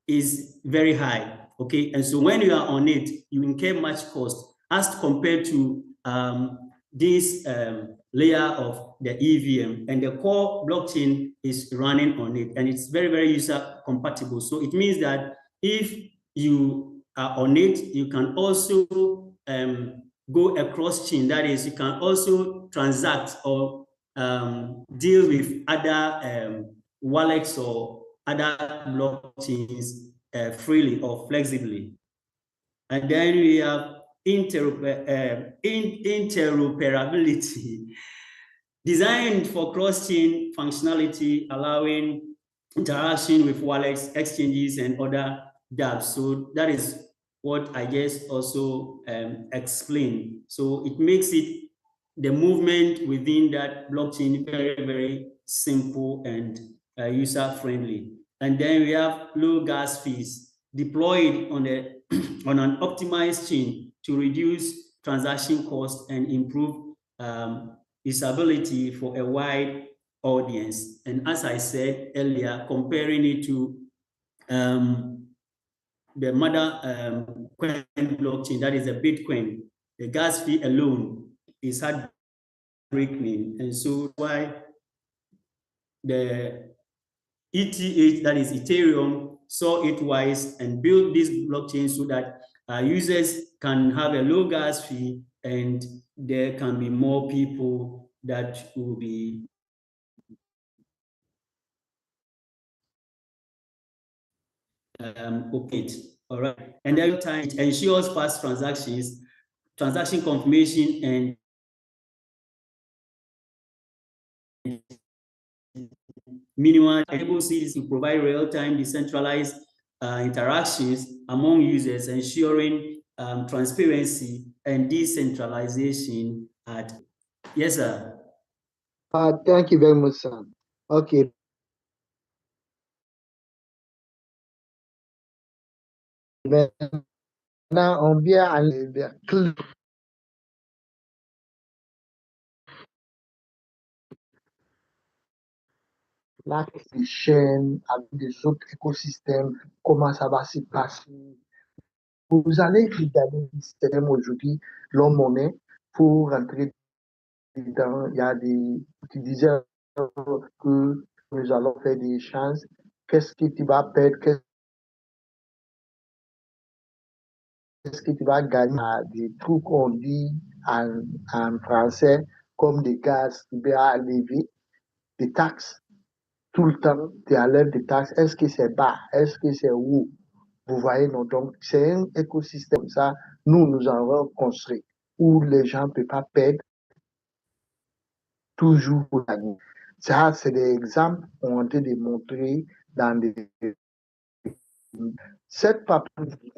is very high. Okay, and so when you are on it, you incur much cost as compared to this layer of the EVM, and the core blockchain is running on it, and it's very, very user compatible. So it means that if you are on it, you can also go across chain. That is, you can also transact or deal with other wallets or other blockchains freely or flexibly. And then we have interoperability, designed for cross-chain functionality, allowing interaction with wallets, exchanges, and other dApps. So that is what I just also explained. So it makes it the movement within that blockchain very, very simple and user-friendly. And then we have low gas fees deployed on an optimized chain to reduce transaction costs and improve usability for a wide audience. And as I said earlier, comparing it to the mother coin blockchain, that is a Bitcoin, the gas fee alone is heartbreaking. And so why the ETH, that is Ethereum, saw it wise and built this blockchain so that users can have a low gas fee and there can be more people that will be opaque. All right. And every time it ensures fast transactions, transaction confirmation, and minimal enables it to provide real-time decentralized interactions among users, ensuring transparency and decentralization at. Yes, sir. Thank you very much, sir. Okay. Now, on vient à la chaîne avec des autres écosystèmes, comment ça va se passer. Vous allez regarder le système aujourd'hui, l'homme monnaie, pour rentrer dedans. Il y a des, tu disais que nous allons faire des échanges. Qu'est-ce que tu vas perdre? Qu'est-ce que tu vas gagner? Des trucs qu'on dit en français, comme des gaz, tu vas enlever des taxes. Tout le temps, tu enlèves des taxes. Est-ce que c'est bas? Est-ce que c'est haut? Vous voyez, non? Donc, c'est un écosystème, ça, nous avons construit, où les gens ne peuvent pas perdre toujours pour gagner. Ça, c'est des exemples qu'on a été démontrés dans des. Cette partie,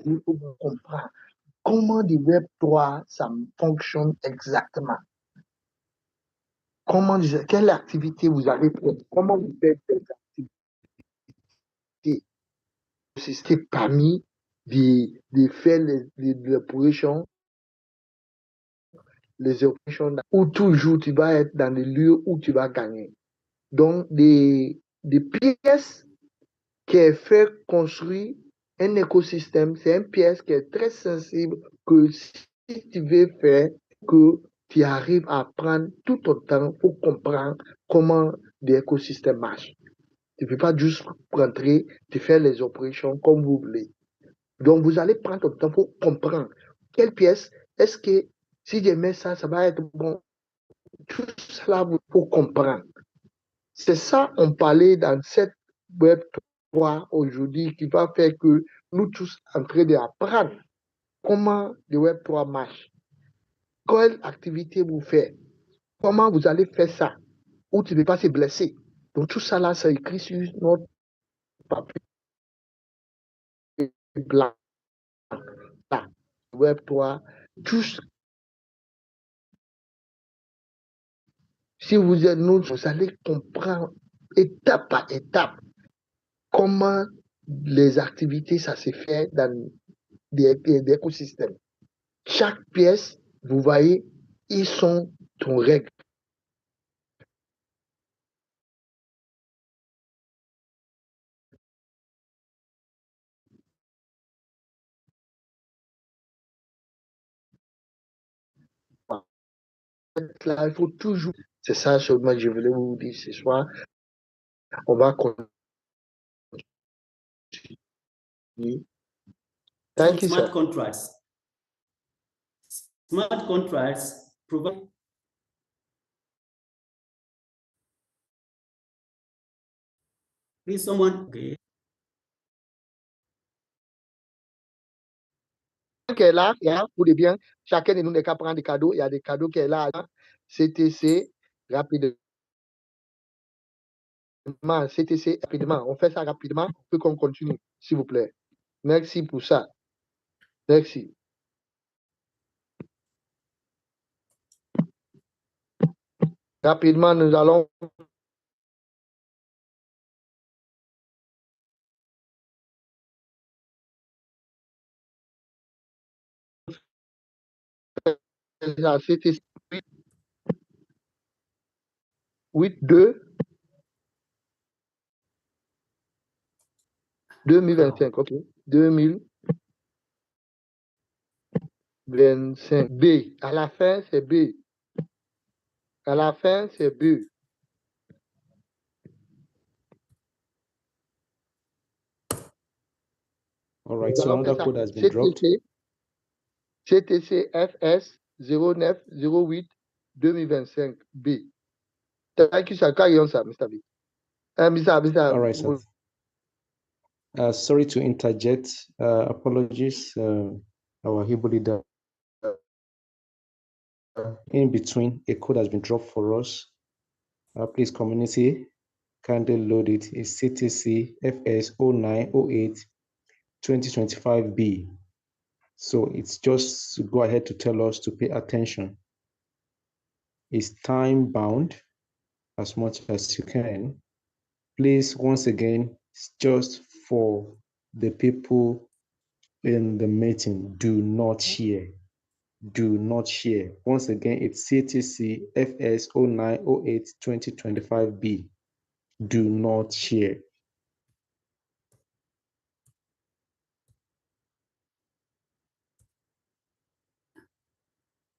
il faut comprendre comment du Web 3, ça fonctionne exactement. Quelle activité vous allez faire? Comment vous faites des activités? C'est parmi de faire les opérations, où toujours tu vas être dans les lieux où tu vas gagner. Donc, des pièces qui est fait construire un écosystème, c'est une pièce qui est très sensible que si tu veux faire, que tu arrives à prendre tout ton temps pour comprendre comment l'écosystème marche. Tu ne peux pas juste rentrer, tu fais les opérations comme vous voulez. Donc, vous allez prendre ton temps pour comprendre quelle pièce, est-ce que si je mets ça, ça va être bon. Tout cela pour comprendre. C'est ça, on parlait dans cette Web 3 aujourd'hui qui va faire que nous tous en train d'apprendre comment le Web 3 marche. Quelle activité vous faites? Comment vous allez faire ça? Où tu ne peux pas se blesser. Donc tout ça là, c'est écrit sur notre papier blanc. Là, Web 3, tous. Si vous êtes nous, vous allez comprendre étape par étape comment les activités, ça se fait dans des écosystèmes. chaque pièce, vous voyez, ils sont en règle. Là, il faut toujours. C'est ça seulement que je voulais vous dire ce soir. On va continuer. Thank you, Smart sir. contracts. Smart contracts provide please someone okay. Qui est là, pour les biens, chacun de nous n'est qu'à prendre des cadeaux. Il y a des cadeaux qui est là. CTC, rapidement. CTC, rapidement. On fait ça rapidement pour qu'on continue, s'il vous plaît. Merci pour ça. Merci. Rapidement, nous allons la CTC 8-2 2025, ok. 2025. B. À la fin, c'est B. À la fin, c'est B. All right, so another code has been dropped. CTC FS 0908 2025 B. Thank you, sir. Carry on, sir, Mr. B. Mr. All right, sir. Sorry to interject. Apologies. Our Hebrew leader. In between, a code has been dropped for us. Please, community, kindly load it. It's CTC FS 0908 2025B. So it's just to go ahead to tell us to pay attention. It's time bound as much as you can. Please, once again, it's just for the people in the meeting. Do not share. Do not share. Once again, it's CTC FS 0908 2025B. Do not share.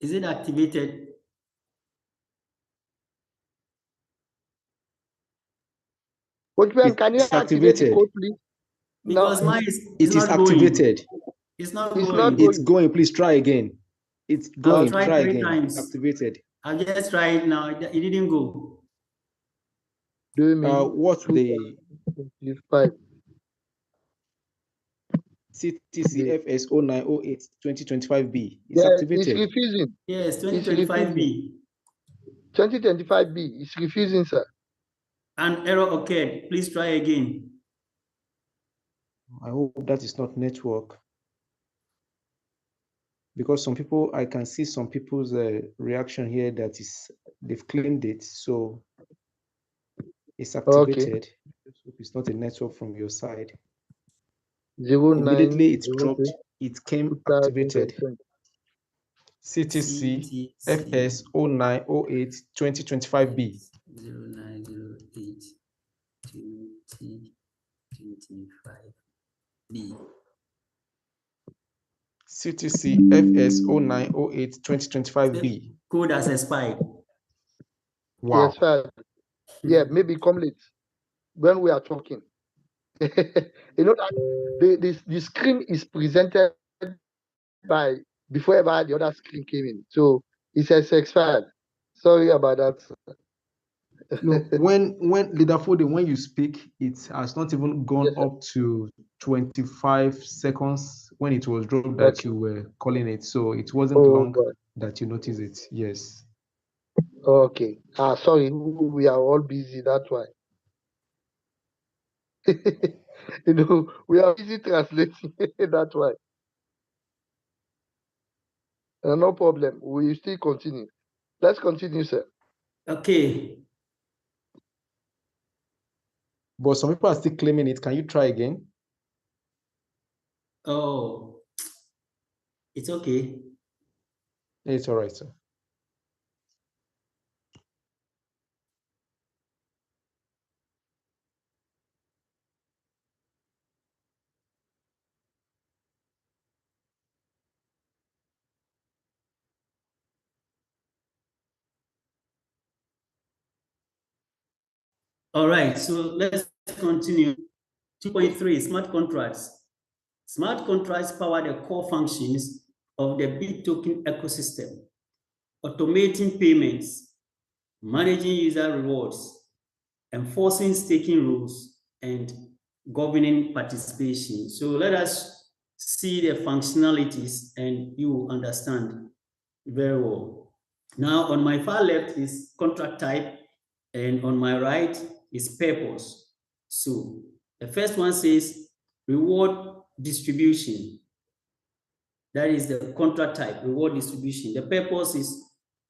Is it activated? Can you activate the code, please? Because no, mine it is activated. Going. It's not it's going. Not going. It's going. Please try again. It's going. I'll try 3 again. times. It's activated. I'll just try it now. It didn't go. What's the CTCFS 0908 2025B? It's activated. It's refusing. Yes, 2025B. 2025B. It's refusing, sir. An error occurred. Please try again. I hope that is not network. Because some people, I can see some people's reaction here that is they've claimed it, so it's activated. Okay. It's not a network from your side. Immediately it's dropped, it came activated. CTC FS 0908 2025B. 0908 2025B. CTC FS 0908 2025B. Code has expired. Wow. Yes, yeah, maybe come late when we are talking. You know that the screen is presented by before ever the other screen came in, so it says expired. Sorry about that. No, when Leader Fode, when you speak, it has not even gone up to 25 seconds when it was dropped that you were calling it, so it wasn't long that you noticed it. Yes. Okay. Sorry, we are all busy. That's why. You know, we are busy translating. That's why. No problem. We still continue. Let's continue, sir. Okay. But some people are still claiming it. Can you try again? Oh, it's okay. It's all right, sir. All right, so let's continue. 2.3, smart contracts. Smart contracts power the core functions of the BitToken ecosystem, automating payments, managing user rewards, enforcing staking rules, and governing participation. So let us see the functionalities and you understand very well. Now, on my far left is contract type, and on my right is purpose. So the first one says reward distribution. That is the contract type, reward distribution. The purpose is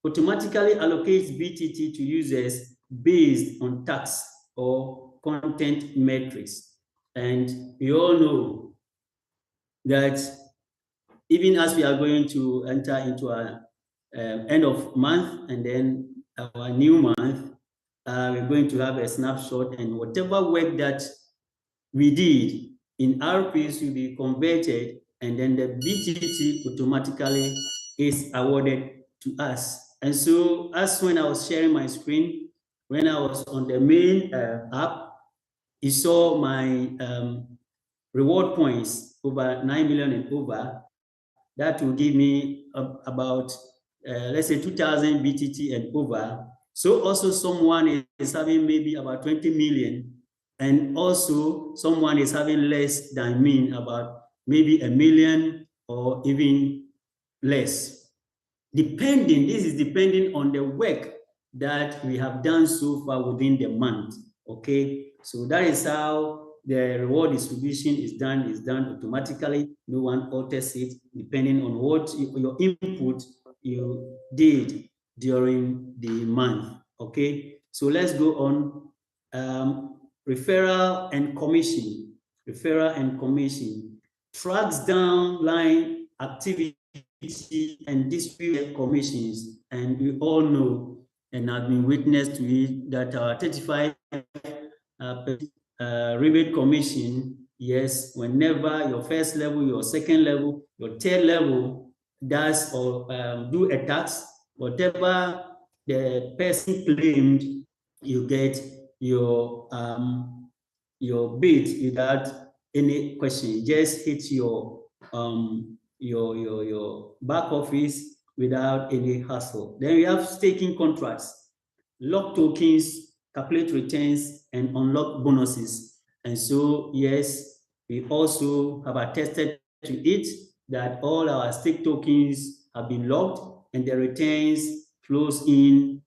automatically allocates BTT to users based on tax or content metrics. And we all know that even as we are going to enter into our end of month and then our new month, we're going to have a snapshot, and whatever work that we did in RPs will be converted, and then the BTT automatically is awarded to us. And so as when I was sharing my screen, when I was on the main app, you saw my reward points over 9 million and over. That will give me about, let's say 2,000 BTT and over. So also someone is having maybe about 20 million, and also someone is having less than me, about maybe 1 million or even less. This is depending on the work that we have done so far within the month, okay? So that is how the reward distribution is done automatically. No one alters it depending on what your input you did during the month, okay? So let's go on. Referral and commission. Referral and commission tracks down line activity and dispute commissions, and we all know and have been witness to it that our 35 rebate commission, yes, whenever your first level, your second level, your third level does or do a tax, whatever the person claimed, you get your bid without any question. Just hit your back office without any hassle. Then we have staking contracts, lock tokens, calculate returns, and unlock bonuses. And so, yes, we also have attested to it that all our stake tokens have been locked and the returns flows in.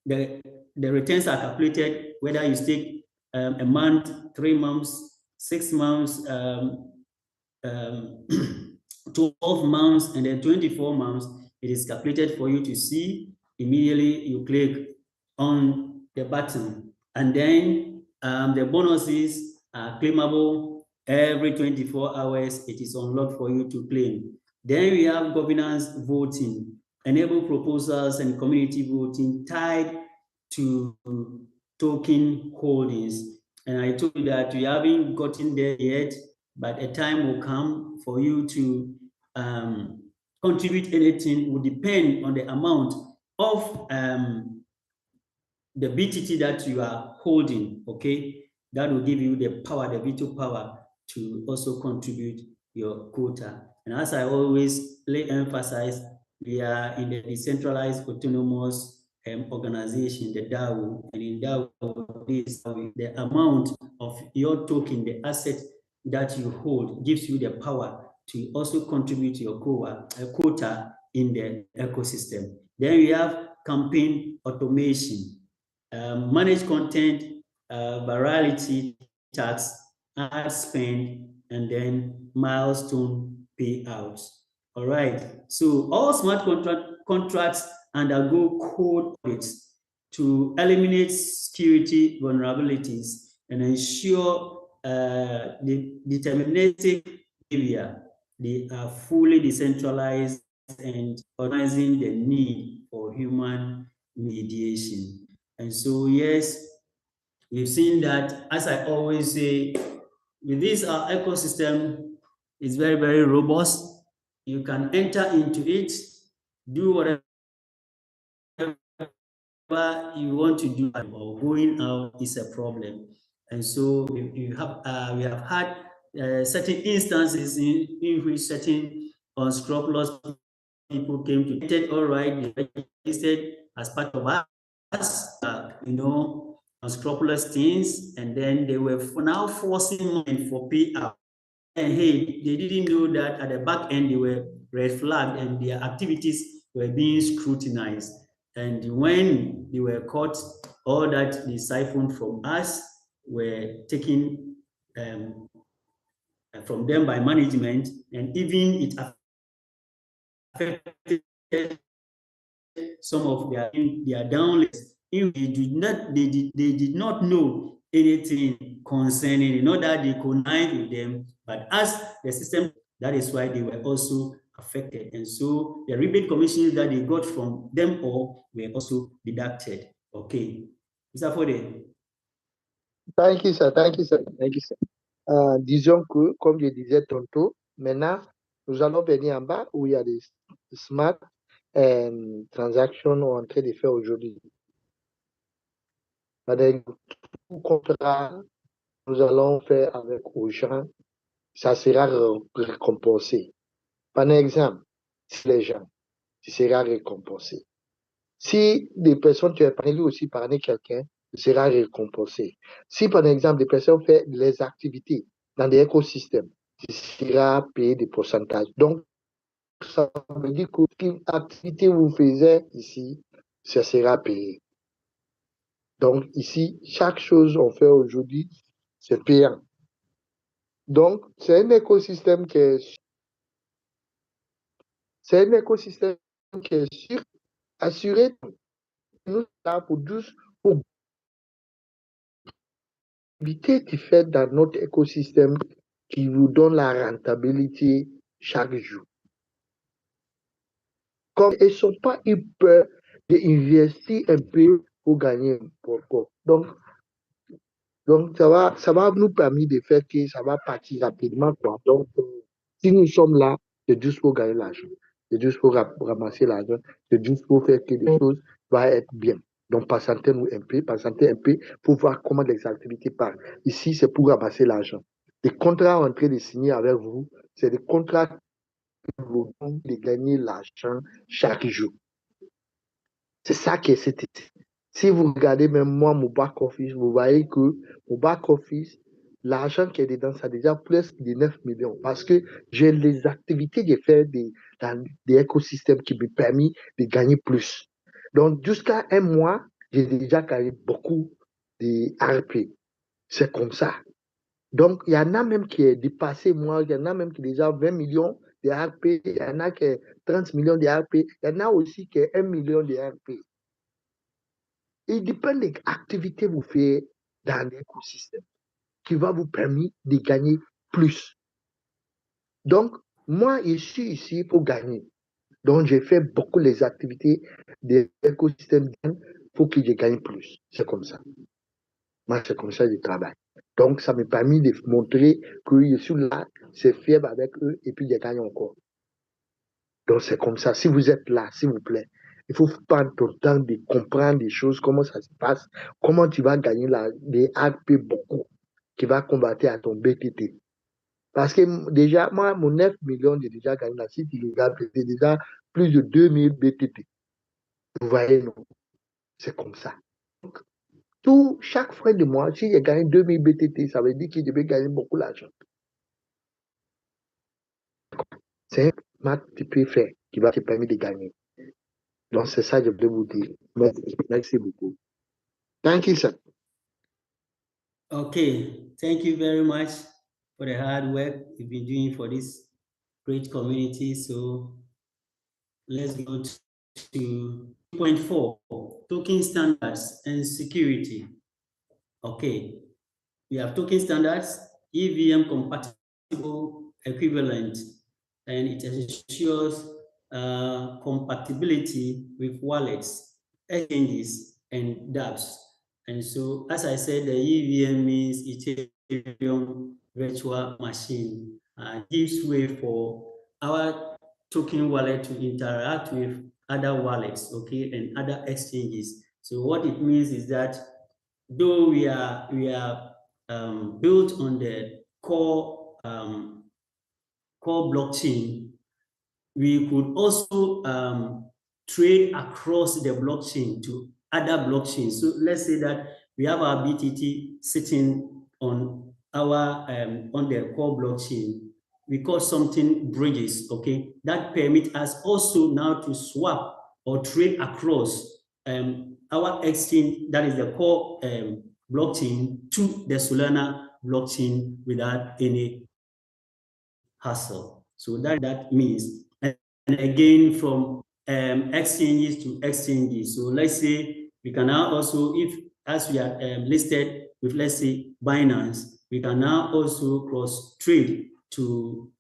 The returns are calculated whether you stake a month, 3 months, 6 months, 12 months, and then 24 months. It is calculated for you to see. Immediately you click on the button, and then the bonuses are claimable every 24 hours. It is unlocked for you to claim. Then we have governance voting, enable proposals and community voting tied to token holdings. And I told you that we haven't gotten there yet, but a time will come for you to contribute anything. Will depend on the amount of the BTT that you are holding, okay? That will give you the power, the veto power to also contribute your quota. And as I always emphasize, we are in the decentralized autonomous organization, the DAO, and in DAO, the amount of your token, the asset that you hold, gives you the power to also contribute to your quota in the ecosystem. Then we have campaign automation, manage content, virality tax, ad spend, and then milestone payouts. All right. So all smart contracts undergo code audits to eliminate security vulnerabilities and ensure the deterministic behavior. They are fully decentralized and recognizing the need for human mediation. And so, yes, we've seen that, as I always say, with this, our ecosystem is very, very robust. You can enter into it, do whatever you want to do, or going out is a problem. And so we have had certain instances in which certain unscrupulous people came to it. All right, they registered as part of us, unscrupulous things, and then they were now forcing money for payout. And hey, they didn't know that at the back end they were red flagged and their activities were being scrutinized. And when they were caught, all that they siphoned from us were taken from them by management, and even it affected some of their downlinks. They did not know anything concerning it, not that they connived with them, but as the system, that is why they were also affected. And so the rebate commissions that they got from them all were also deducted. Okay. Mr. Fode. Thank you, sir. Thank you, sir. Thank you, sir. Disons que, comme je disais tantôt, maintenant, nous allons venir en bas où il y a des smart transactions en train de faire aujourd'hui. Tout contrat, nous allons faire avec aux gens, ça sera récompensé. Par exemple, si les gens, ça sera récompensé. Si des personnes, tu as parlé aussi parler quelqu'un, ça sera récompensé. Si par exemple, des personnes font les activités dans des écosystèmes, ça sera payé des pourcentages. Donc, ça veut dire que l'activité que vous faites ici, ça sera payé. Donc, ici, chaque chose qu'on fait aujourd'hui, c'est payant. Donc, c'est un écosystème qui est sûr, assuré. Nous, là, pour éviter de faire dans notre écosystème qui vous donne la rentabilité chaque jour. Comme ils ne sont pas eu peur d'investir un peu pour gagner beaucoup. Donc ça va nous permettre de faire que ça va partir rapidement, quoi. Donc, si nous sommes là, c'est juste pour gagner l'argent. C'est juste pour ramasser l'argent. C'est juste pour faire que les choses vont être bien. Donc, patientez-nous un peu pour voir comment les activités partent. Ici, c'est pour ramasser l'argent. Les contrats en train de signer avec vous, c'est des contrats qui vous donnent de gagner l'argent chaque jour. C'est ça qui est cette idée. Si vous regardez même moi, mon back-office, vous voyez que mon back-office, l'argent qui est dedans, ça a déjà plus de 9 millions parce que j'ai les activités de faire dans des écosystèmes qui me permettent de gagner plus. Donc, jusqu'à un mois, j'ai déjà gagné beaucoup de RP. C'est comme ça. Donc, il y en a même qui est dépassé, moi, il y en a même qui est déjà 20 millions de RP, il y en a qui est 30 millions de RP, il y en a aussi qui est 1 million de RP. Il dépend des activités que vous faites dans l'écosystème qui va vous permettre de gagner plus. Donc, moi, je suis ici pour gagner. Donc, j'ai fait beaucoup les activités de l'écosystème pour que je gagne plus. C'est comme ça. Moi, c'est comme ça que je travaille. Donc, ça me permet de montrer que je suis là, c'est fier avec eux et puis je gagne encore. Donc, c'est comme ça. Si vous êtes là, s'il vous plaît, il faut prendre ton temps de comprendre des choses, comment ça se passe, comment tu vas gagner des RP beaucoup, qui va combattre à ton BTT. Parce que déjà, moi, mon 9 millions, j'ai déjà gagné là. Si tu regardes, c'est déjà plus de 2000 BTT. Vous voyez, non? C'est comme ça. Donc, chaque fois de moi, si j'ai gagné 2000 BTT, ça veut dire que je vais gagner beaucoup d'argent. C'est un maths que tu peux faire qui va te permettre de gagner. Donc, c'est ça que je voulais vous dire. Merci beaucoup. Thank you, sir. Okay, thank you very much for the hard work you've been doing for this great community. So let's go to 2.4, token standards and security. Okay, we have token standards, EVM compatible equivalent, and it ensures compatibility with wallets, exchanges, and dApps. And so, as I said, the EVM means Ethereum Virtual Machine, gives way for our token wallet to interact with other wallets, okay, and other exchanges. So what it means is that though we are built on the core blockchain, we could also trade across the blockchain to other blockchains. So let's say that we have our BTT sitting on our on the core blockchain. We call something bridges, okay? That permit us also now to swap or trade across our exchange, that is the core blockchain, to the Solana blockchain without any hassle. So that means, and again, from exchanges to exchanges. So let's say we can now also, if as we are listed with, let's say, Binance, we can now also cross trade to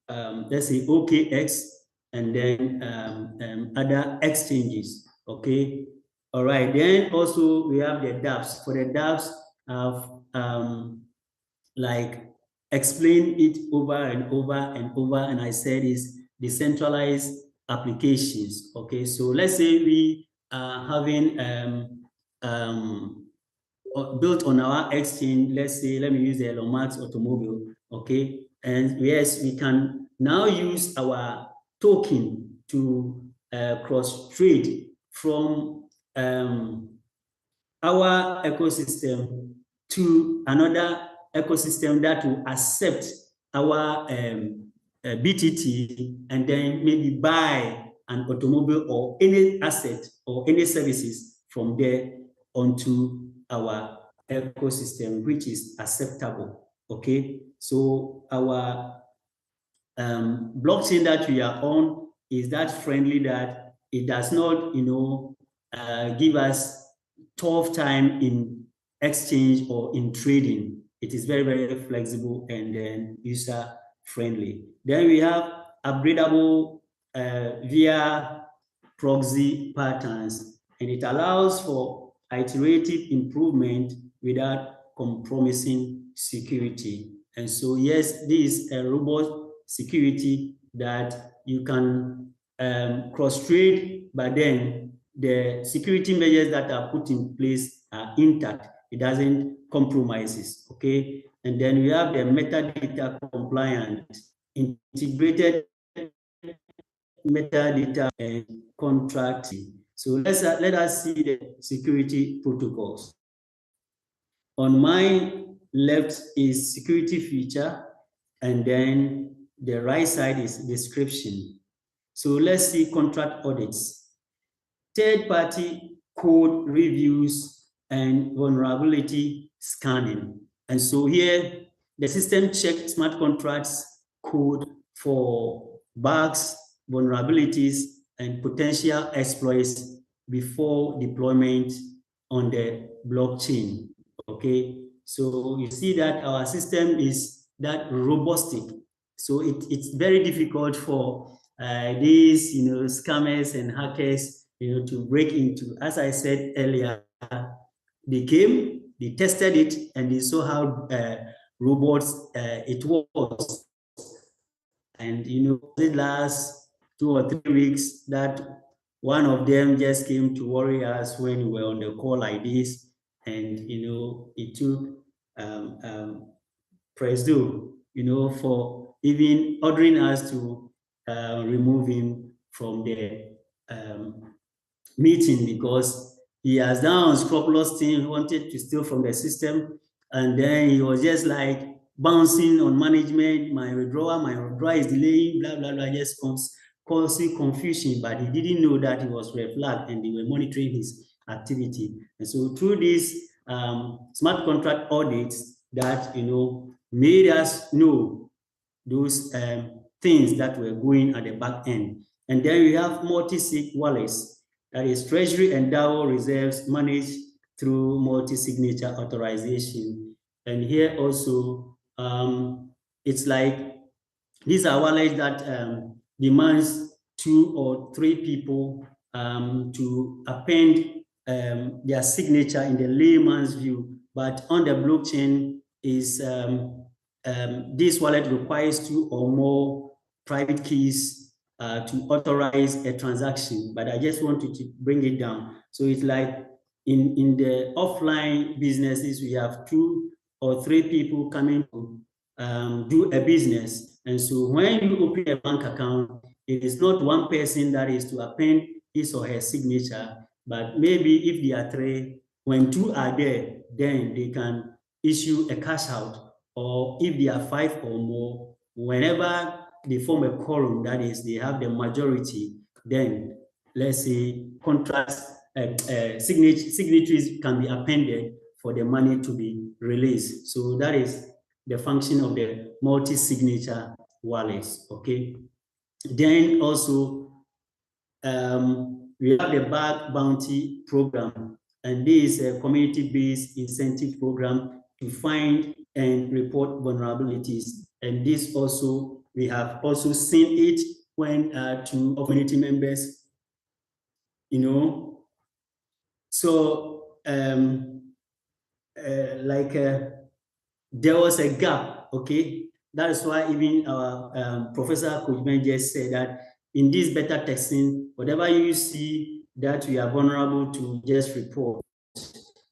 let's say OKX and then other exchanges. Okay. All right. Then also we have the dApps. For the dApps, like explain it over and over and over, and I said is decentralized applications. Okay, so let's say we are having built on our exchange. Let's say, let me use the Elon Musk automobile. Okay, and yes, we can now use our token to cross trade from our ecosystem to another ecosystem that will accept our BTT and then maybe buy an automobile or any asset or any services from there onto our ecosystem, which is acceptable. Okay, so our blockchain that we are on is that friendly that it does not, give us tough time in exchange or in trading. It is very, very flexible and then user friendly. Then we have upgradable via proxy patterns, and it allows for iterative improvement without compromising security. And so, yes, this is a robust security that you can cross-trade, but then the security measures that are put in place are intact. It doesn't compromises, okay? And then we have the metadata compliant, integrated metadata and contracting. So let us see the security protocols. On my left is security feature, and then the right side is description. So let's see contract audits, third-party code reviews, and vulnerability scanning. And so here, the system checks smart contracts code for bugs, vulnerabilities, and potential exploits before deployment on the blockchain. Okay, so you see that our system is that robustic. So it's very difficult for these, scammers and hackers, to break into. As I said earlier, they came, they tested it, and they saw how robust it was. And the last 2 or 3 weeks that one of them just came to worry us when we were on the call like this, and it took Presdo, for even ordering us to remove him from the meeting, because he has done unscrupulous things, wanted to steal from the system, and then he was just like bouncing on management. My withdrawal is delaying, blah, blah, blah, just causing confusion, but he didn't know that he was red flag and they were monitoring his activity. And so through these smart contract audits that, made us know those things that were going at the back end. And then we have multi-sig wallets, that is Treasury and DAO reserves managed through multi-signature authorization. And here also, it's like, these are wallets that demands 2 or 3 people to append their signature in the layman's view, but on the blockchain is this wallet requires 2 or more private keys to authorize a transaction. But I just wanted to bring it down. So it's like in the offline businesses, we have 2 or 3 people coming to do a business. And so when you open a bank account, it is not one person that is to append his or her signature, but maybe if there are 3, when 2 are there, then they can issue a cash out. Or if there are 5 or more, whenever they form a quorum, that is, they have the majority, then let's say contracts, signatories can be appended for the money to be released. So that is the function of the multi-signature wallets, okay? Then also, we have the bug bounty program, and this is a community-based incentive program to find and report vulnerabilities. And this also, we have also seen it when to community members, you know. So there was a gap, okay? That is why even our Professor Coach Ben just said that in this beta testing, whatever you see that we are vulnerable to, just report.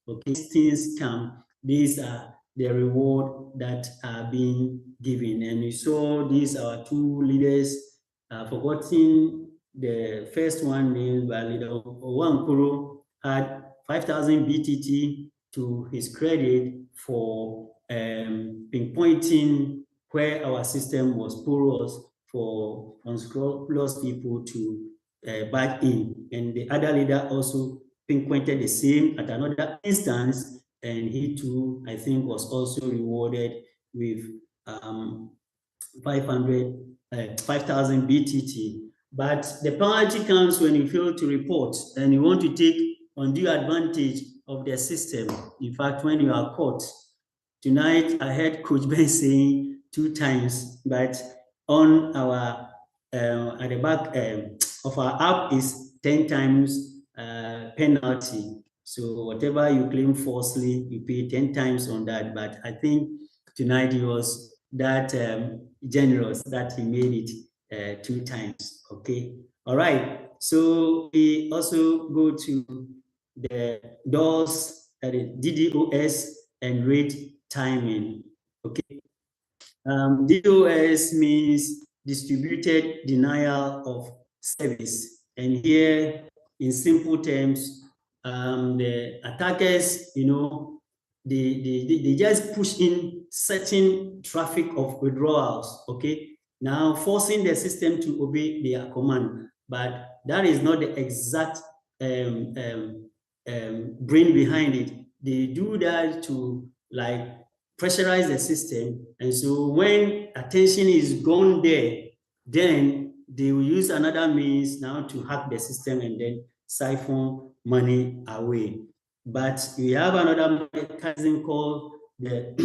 Okay, things come. These are the reward that are being given. And you saw these are 2 leaders, forgetting the first one named by leader Owankuro, had 5,000 BTT to his credit for pinpointing where our system was porous for unscrupulous people to back in. And the other leader also pinpointed the same at another instance, and he too, I think, was also rewarded with 5,000 BTT. But the penalty comes when you fail to report and you want to take undue advantage of the system. In fact, when you are caught, tonight I heard Coach Ben saying 2 times, but on our at the back of our app is 10 times penalty. So whatever you claim falsely, you pay 10 times on that. But I think tonight he was that generous that he made it 2 times. Okay. All right. So we also go to the DOS, that is DDoS and rate timing. Okay. DDoS means distributed denial of service. And here, in simple terms, the attackers, you know, they just push in certain traffic of withdrawals, okay? Now, forcing the system to obey their command, but that is not the exact brain behind it. They do that to like pressurize the system. And so when attention is gone there, then they will use another means now to hack the system and then siphon money away. But we have another mechanism called the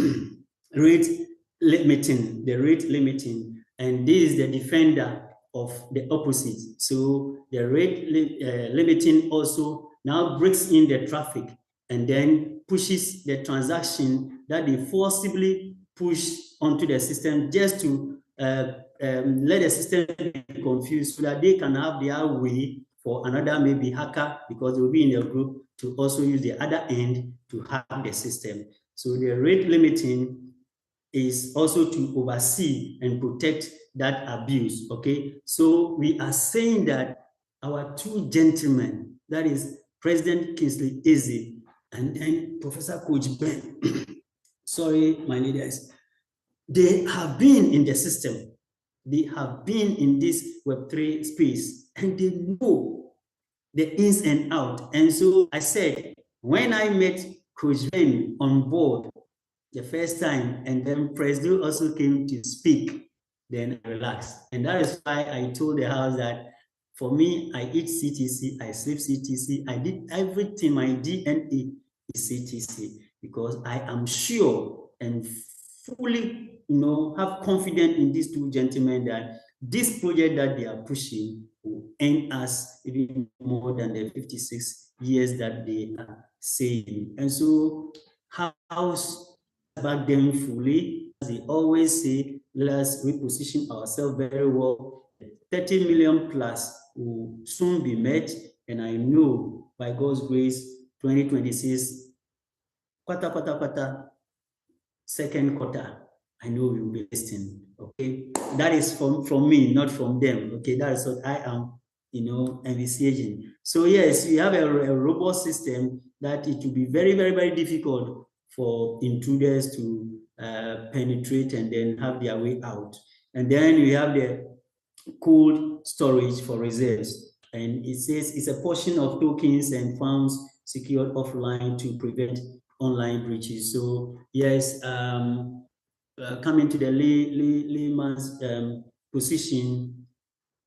rate limiting, and this is the defender of the opposite. So the rate limiting also now breaks in the traffic and then pushes the transaction that they forcibly push onto the system just to let the system be confused so that they can have their way for another maybe hacker, because they will be in a group, to also use the other end to hack the system. So the rate limiting is also to oversee and protect that abuse, okay? So we are saying that our 2 gentlemen, that is President Kingsley Eze and then Professor Coach Ben, sorry, my leaders, they have been in the system. They have been in this Web3 space and they know the ins and out. And so I said, when I met Coach Ben on board the first time, and then Presdo also came to speak, then I relaxed. And that is why I told the house that for me, I eat CTC, I sleep CTC, I did everything, my DNA is CTC, because I am sure and fully, you know, have confidence in these 2 gentlemen that this project that they are pushing will earn us even more than the 56 years that they are saying. And so, house back them fully, as they always say, let us reposition ourselves very well. 30 million plus will soon be met, and I know by God's grace, 2026, quarter, second quarter, I know we will be listening. Okay, that is from me, not from them. Okay, that is what I am, envisaging. So yes, we have a robust system that it will be very, very, very difficult for intruders to penetrate and then have their way out. And then we have the cold storage for reserves. And it says it's a portion of tokens and funds secured offline to prevent online breaches. So yes, coming to the layman's position,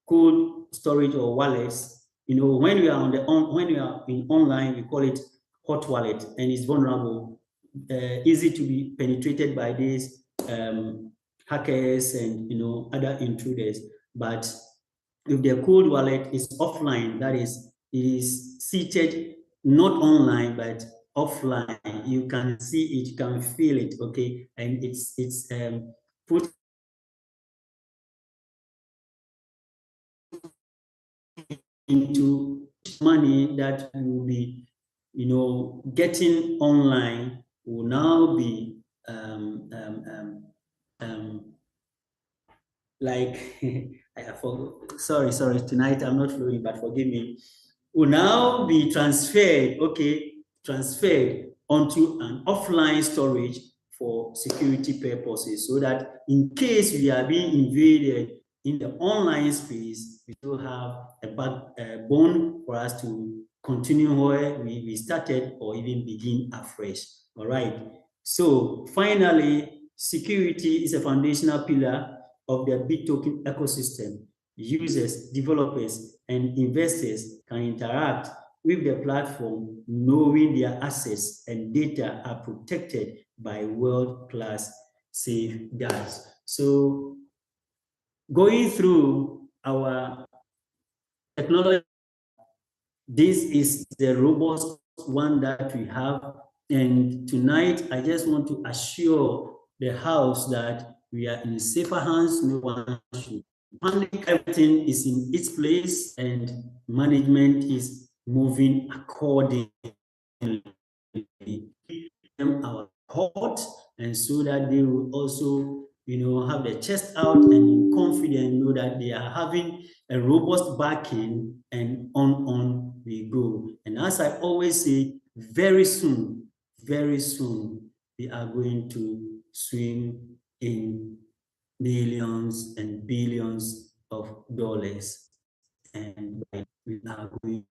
cold storage or wallets. When we are when we are in online, we call it hot wallet, and it's vulnerable, easy to be penetrated by these hackers and other intruders. But if the cold wallet is offline, that is, it is seated not online but offline, you can see it, you can feel it, okay, and it's put into money that will be, getting online will now be like I forgot. Sorry, tonight I'm not fluent, but forgive me. Will now be transferred onto an offline storage for security purposes, so that in case we are being invaded in the online space, we will have a backbone for us to continue where we started or even begin afresh. All right. So finally, security is a foundational pillar of the BitToken ecosystem. Users, developers, and investors can interact with the platform knowing their assets and data are protected by world-class safeguards. So going through our technology, this is the robust one that we have. And tonight, I just want to assure the house that we are in safer hands. No one should panic. Everything is in its place and management is moving accordingly. Keep them our support, and so that they will also have their chest out and confident, know that they are having a robust backing, and on we go. And as I always say, very soon, we are going to swim in millions and billions of dollars. And we are going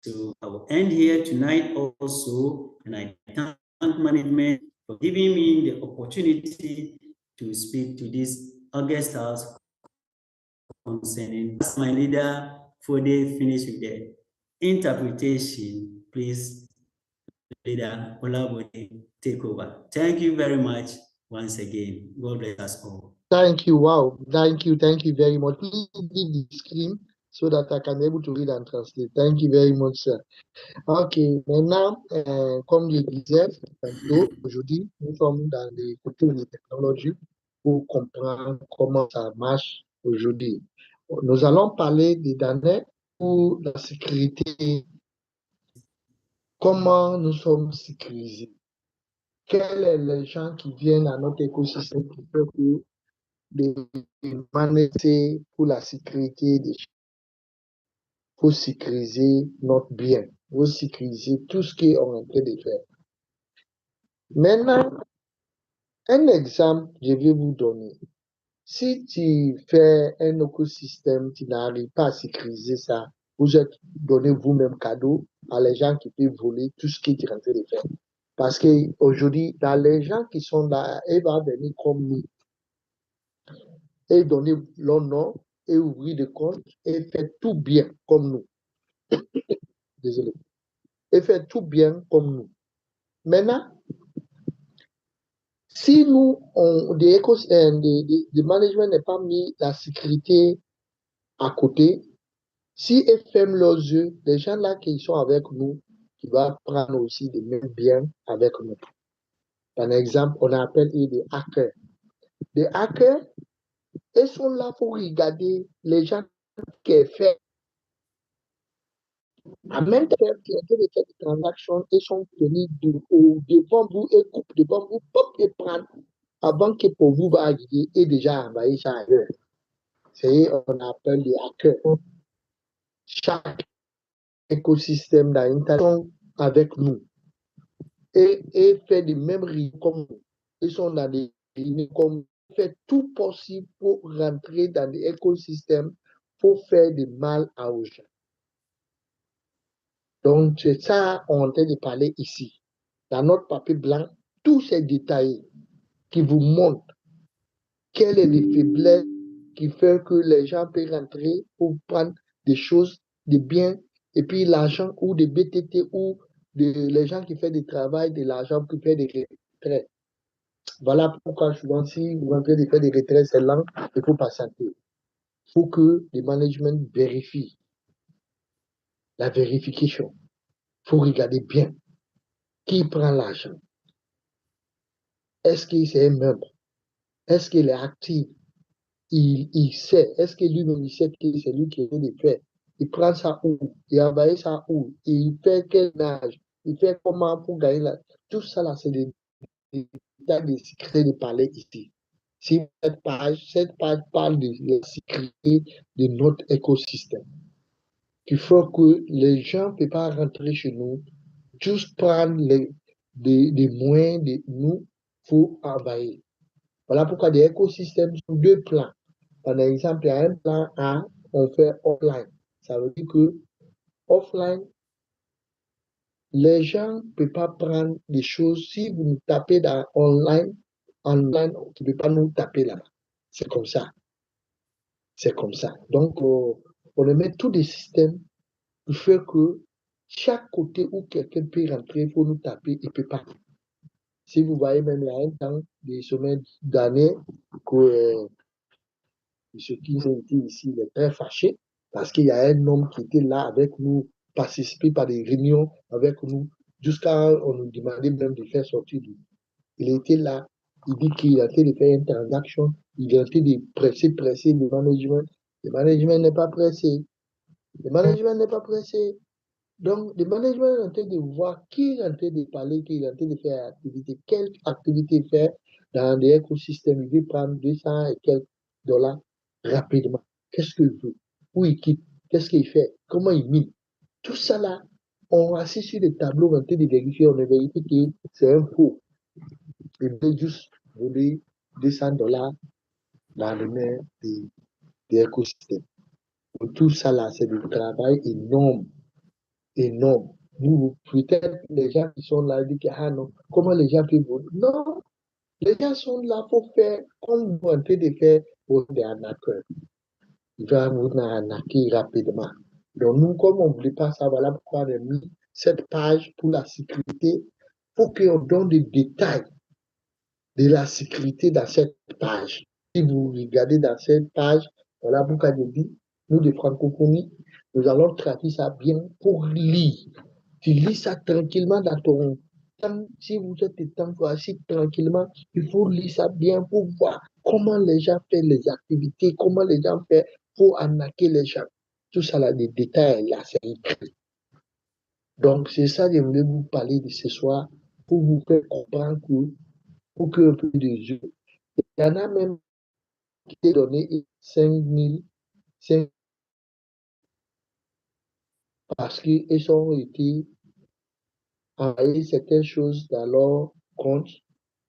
to, I will end here tonight also, and I thank management for giving me the opportunity to speak to this August house concerning. As my leader for the finish with the interpretation, please, leader Olabode, take over. Thank you very much once again. God bless us all. Thank you. Wow. Thank you very much. Please leave the screen so that I can be able to read and translate. Thank you very much, sir. Ok, maintenant, comme je disais aujourd'hui, nous sommes dans les côtés des technologies pour comprendre comment ça marche aujourd'hui. Nous allons parler des données pour la sécurité. Comment nous sommes sécurisés? Quels sont les gens qui viennent à notre écosystème qui peuvent manager pour la sécurité des gens? Pour sécuriser notre bien, pour sécuriser tout ce qu'on est en train de faire. Maintenant, un exemple, je vais vous donner. Si tu fais un écosystème, tu n'arrives pas à sécuriser ça, vous êtes donné vous-même cadeau à les gens qui peuvent voler tout ce que tu es en train de faire. Parce qu'aujourd'hui, dans les gens qui sont là, ils vont venir comme nous et donner leur nom et ouvrir des comptes et faire tout bien comme nous. Désolé. Et faire tout bien comme nous. Maintenant, si nous, le management n'est pas mis la sécurité à côté, si ils ferment leurs yeux, les gens là qui sont avec nous, qui vont prendre aussi des mêmes biens avec nous. Par exemple, on appelle des hackers. Les hackers, ils sont là pour regarder les gens qui font. En même temps, qui ont fait des transactions, ils sont tenus devant vous et coupent devant vous, pop, et prennent avant que pour vous va arriver et déjà envoyer ça ailleurs. C'est on appelle les hackers. Chaque écosystème d'interaction avec nous et fait les mêmes réunions comme nous. Ils sont dans des réunions comme nous. Fait tout possible pour rentrer dans des écosystèmes pour faire du mal aux gens. Donc, c'est ça qu'on est en train de parler ici. Dans notre papier blanc, tous ces détails qui vous montrent quelles sont les faiblesses qui font que les gens peuvent rentrer pour prendre des choses, des biens, et puis l'argent ou des BTT ou les gens qui font du travail, de l'argent pour faire des retraites. Voilà pourquoi souvent, si vous rentrez de faire des retraites, c'est lent, il faut patienter. Il faut que le management vérifie. La vérification. Il faut regarder bien qui prend l'argent. Est-ce que c'est un membre? Est-ce qu'il est actif? Il sait. Est-ce que lui-même il sait que c'est lui qui est de faire? Il prend ça où? Il envoie ça où? Il fait quel âge? Il fait comment pour gagner la... Tout ça là, c'est des détails de sécurité de parler ici. Si cette page parle de la sécurité de notre écosystème. Il faut que les gens ne peuvent pas rentrer chez nous, juste prendre des moyens de nous pour envahir. Voilà pourquoi des écosystèmes sont deux plans. Par exemple, il y a un plan A, on fait offline. Ça veut dire que offline, les gens ne peuvent pas prendre des choses. Si vous nous tapez dans online, tu ne peux pas nous taper là-bas. C'est comme ça. C'est comme ça. Donc, on met tous des systèmes qui font que chaque côté où quelqu'un peut rentrer, il faut nous taper, il ne peut pas. Si vous voyez même, il y a un temps, des semaines d'années, que ce qui s'est été ici, il est très fâché parce qu'il y a un homme qui était là avec nous, participé par des réunions avec nous, jusqu'à on nous demandait même de faire sortir lui. Il était là, il dit qu'il a fait de faire une transaction, il a fait de presser le management. Le management n'est pas pressé. Le management n'est pas pressé. Donc, le management est en train de voir qui est en train de parler, qui est en train de faire activité, quelle activité faire dans des écosystèmes. Il veut prendre 200 et quelques dollars rapidement. Qu'est-ce qu'il veut? Où il quitte? Qu'est-ce qu'il fait? Comment il mine? Tout ça là, on assis sur le tableau en train de vérifier, on vérifie que c'est un faux. Il veut juste voler 200 dollars dans les mains des écosystèmes. Donc, tout ça là, c'est du travail énorme. Énorme. Peut-être les gens qui sont là disent que ah non, comment les gens peuvent voler? Non, les gens sont là pour faire comme vous en train de faire pour des arnaqueurs. Ils vont vous arnaquer rapidement. Donc nous, comme on ne voulait pas ça, voilà pourquoi on a mis cette page pour la sécurité, pour qu'on donne des détails de la sécurité dans cette page. Si vous regardez dans cette page, voilà pourquoi je dis, nous de francophonie, nous allons traduire ça bien pour lire. Tu lis ça tranquillement dans ton temps. Si vous êtes temps pour assis tranquillement, il faut lire ça bien pour voir comment les gens font les activités, comment les gens font pour arnaquer les gens. Tout ça là, des détails là, c'est écrit. Donc, c'est ça que je voulais vous parler de ce soir pour vous faire comprendre que, pour que un peu de jeu. Il y en a même qui t'ont donné 5 000 parce qu'ils ont été envoyé certaines choses dans leur compte.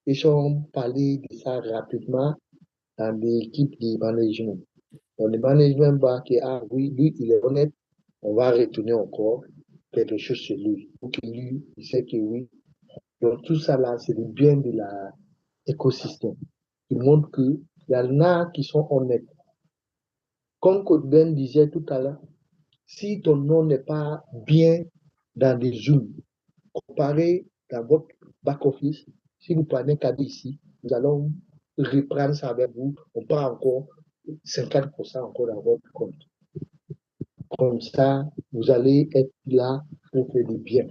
Ils ont parlé de ça rapidement dans l'équipe de management. Donc, le management va dire, ah oui, lui, il est honnête, on va retourner encore quelque chose sur lui. Pour que lui, il sait que oui. Donc, tout ça là, c'est le bien de l'écosystème. Il montre qu'il y en a qui sont honnêtes. Comme Côte-Ben disait tout à l'heure, si ton nom n'est pas bien dans des zooms, comparé dans votre back-office, si vous prenez cadeau ici, nous allons reprendre ça avec vous, on prend encore 50% encore dans votre compte. Comme ça, vous allez être là pour faire du bien.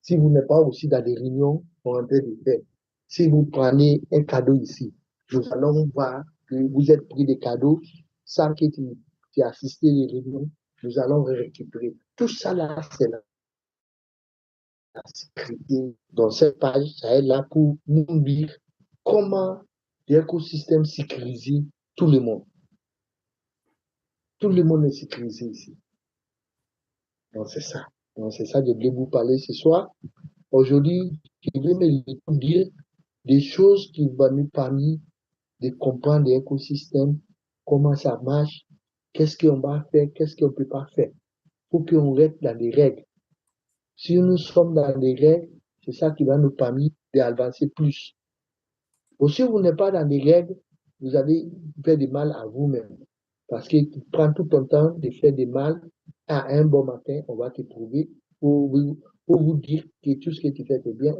Si vous n'êtes pas aussi dans des réunions pour en train de faire, si vous prenez un cadeau ici, nous allons voir que vous êtes pris des cadeaux sans que tu aies assisté les réunions, nous allons récupérer. Tout ça là, c'est la sécurité. Dans cette page, ça est là pour nous dire comment l'écosystème sécurise tout le monde. Tout le monde est sécurisé ici. Donc c'est ça. Donc c'est ça que je voulais vous parler ce soir. Aujourd'hui, je vais vous dire des choses qui vont nous permettre de comprendre l'écosystème, comment ça marche, qu'est-ce qu'on va faire, qu'est-ce qu'on ne peut pas faire, pour qu'on reste dans des règles. Si nous sommes dans des règles, c'est ça qui va nous permettre d'avancer plus. Ou si vous n'êtes pas dans des règles, vous allez faire du mal à vous-même. Parce que tu prends tout ton temps de faire du mal, à un bon matin, on va te trouver pour vous dire que tout ce que tu fais est bien,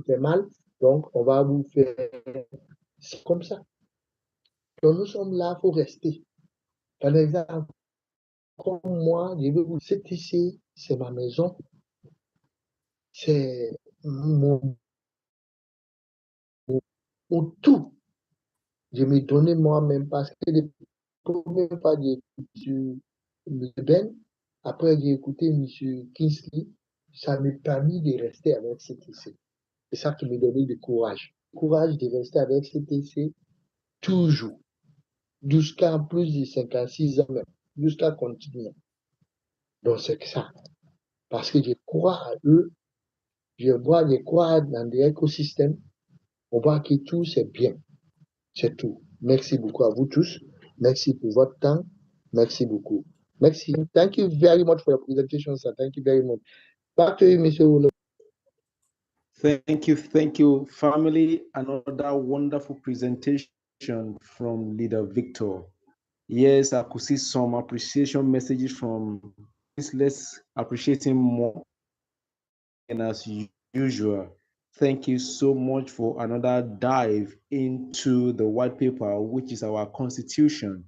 c'est mal, donc on va vous faire. C'est comme ça. Donc nous sommes là pour rester. Par exemple, comme moi, je vais vous dire, ici, c'est ma maison, c'est mon tout. Je me donnais moi-même parce que les premières fois, j'ai écouté M. Ben, après j'ai écouté M. Kingsley, ça m'a permis de rester avec CTC. C'est ça qui me donnait du courage. Courage de rester avec CTC toujours, jusqu'à plus de 56 ans même, jusqu'à continuer. Donc c'est ça. Parce que je crois à eux, je crois dans des écosystèmes, on voit que tout c'est bien. C'est tout. Merci beaucoup à vous tous. Merci pour votre temps. Merci beaucoup. Merci. Thank you very much for your presentation, sir. Thank you very much. Back to you, Mr. Ulo. Thank you, family. Another wonderful presentation from Leader Victor. Yes, I could see some appreciation messages from. Let's appreciate him more. And as usual, thank you so much for another dive into the white paper, which is our constitution.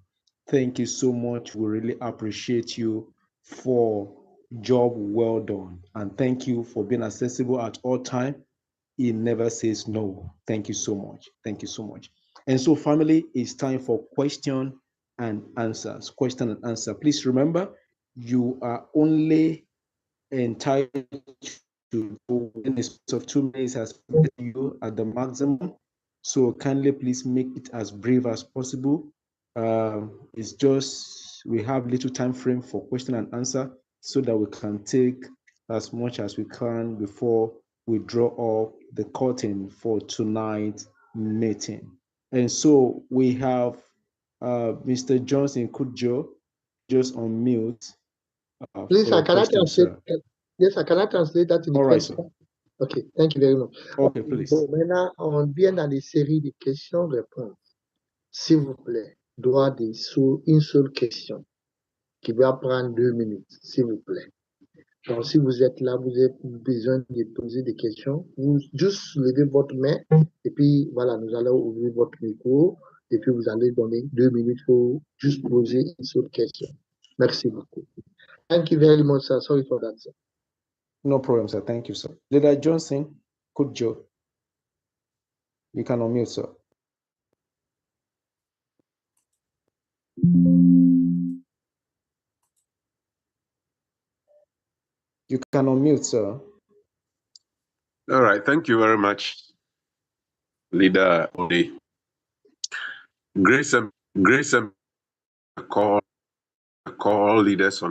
Thank you so much. We really appreciate you for job well done. And thank you for being accessible at all time. He never says no. Thank you so much. Thank you so much. And so, family, it's time for question and answers. Question and answer. Please remember, you are only entitled to in the space of 2 minutes as you at the maximum. So kindly please make it as brief as possible. It's just we have little time frame for question and answer so that we can take as much as we can before we draw up the curtain for tonight's meeting. And so we have Mr. Johnson Kudjo just on mute. Please, can I translate? Yes, can I translate that in the question? Right, OK, thank you very much. OK, please. Bon, maintenant, on vient dans des séries de questions-réponses. S'il vous plaît, droit sur une seule question qui va prendre 2 minutes, s'il vous plaît. Donc, si vous êtes là, vous avez besoin de poser des questions, vous juste levez votre main et puis voilà, nous allons ouvrir votre micro et puis vous allez donner 2 minutes pour juste poser une seule question. Merci beaucoup. Thank you very much, sir. Sorry for that, sir. No problem, sir. Thank you, sir. Leader Johnson, good job. You can unmute, sir. You can unmute, sir. All right. Thank you very much, Leader Odi. Grace and call leaders on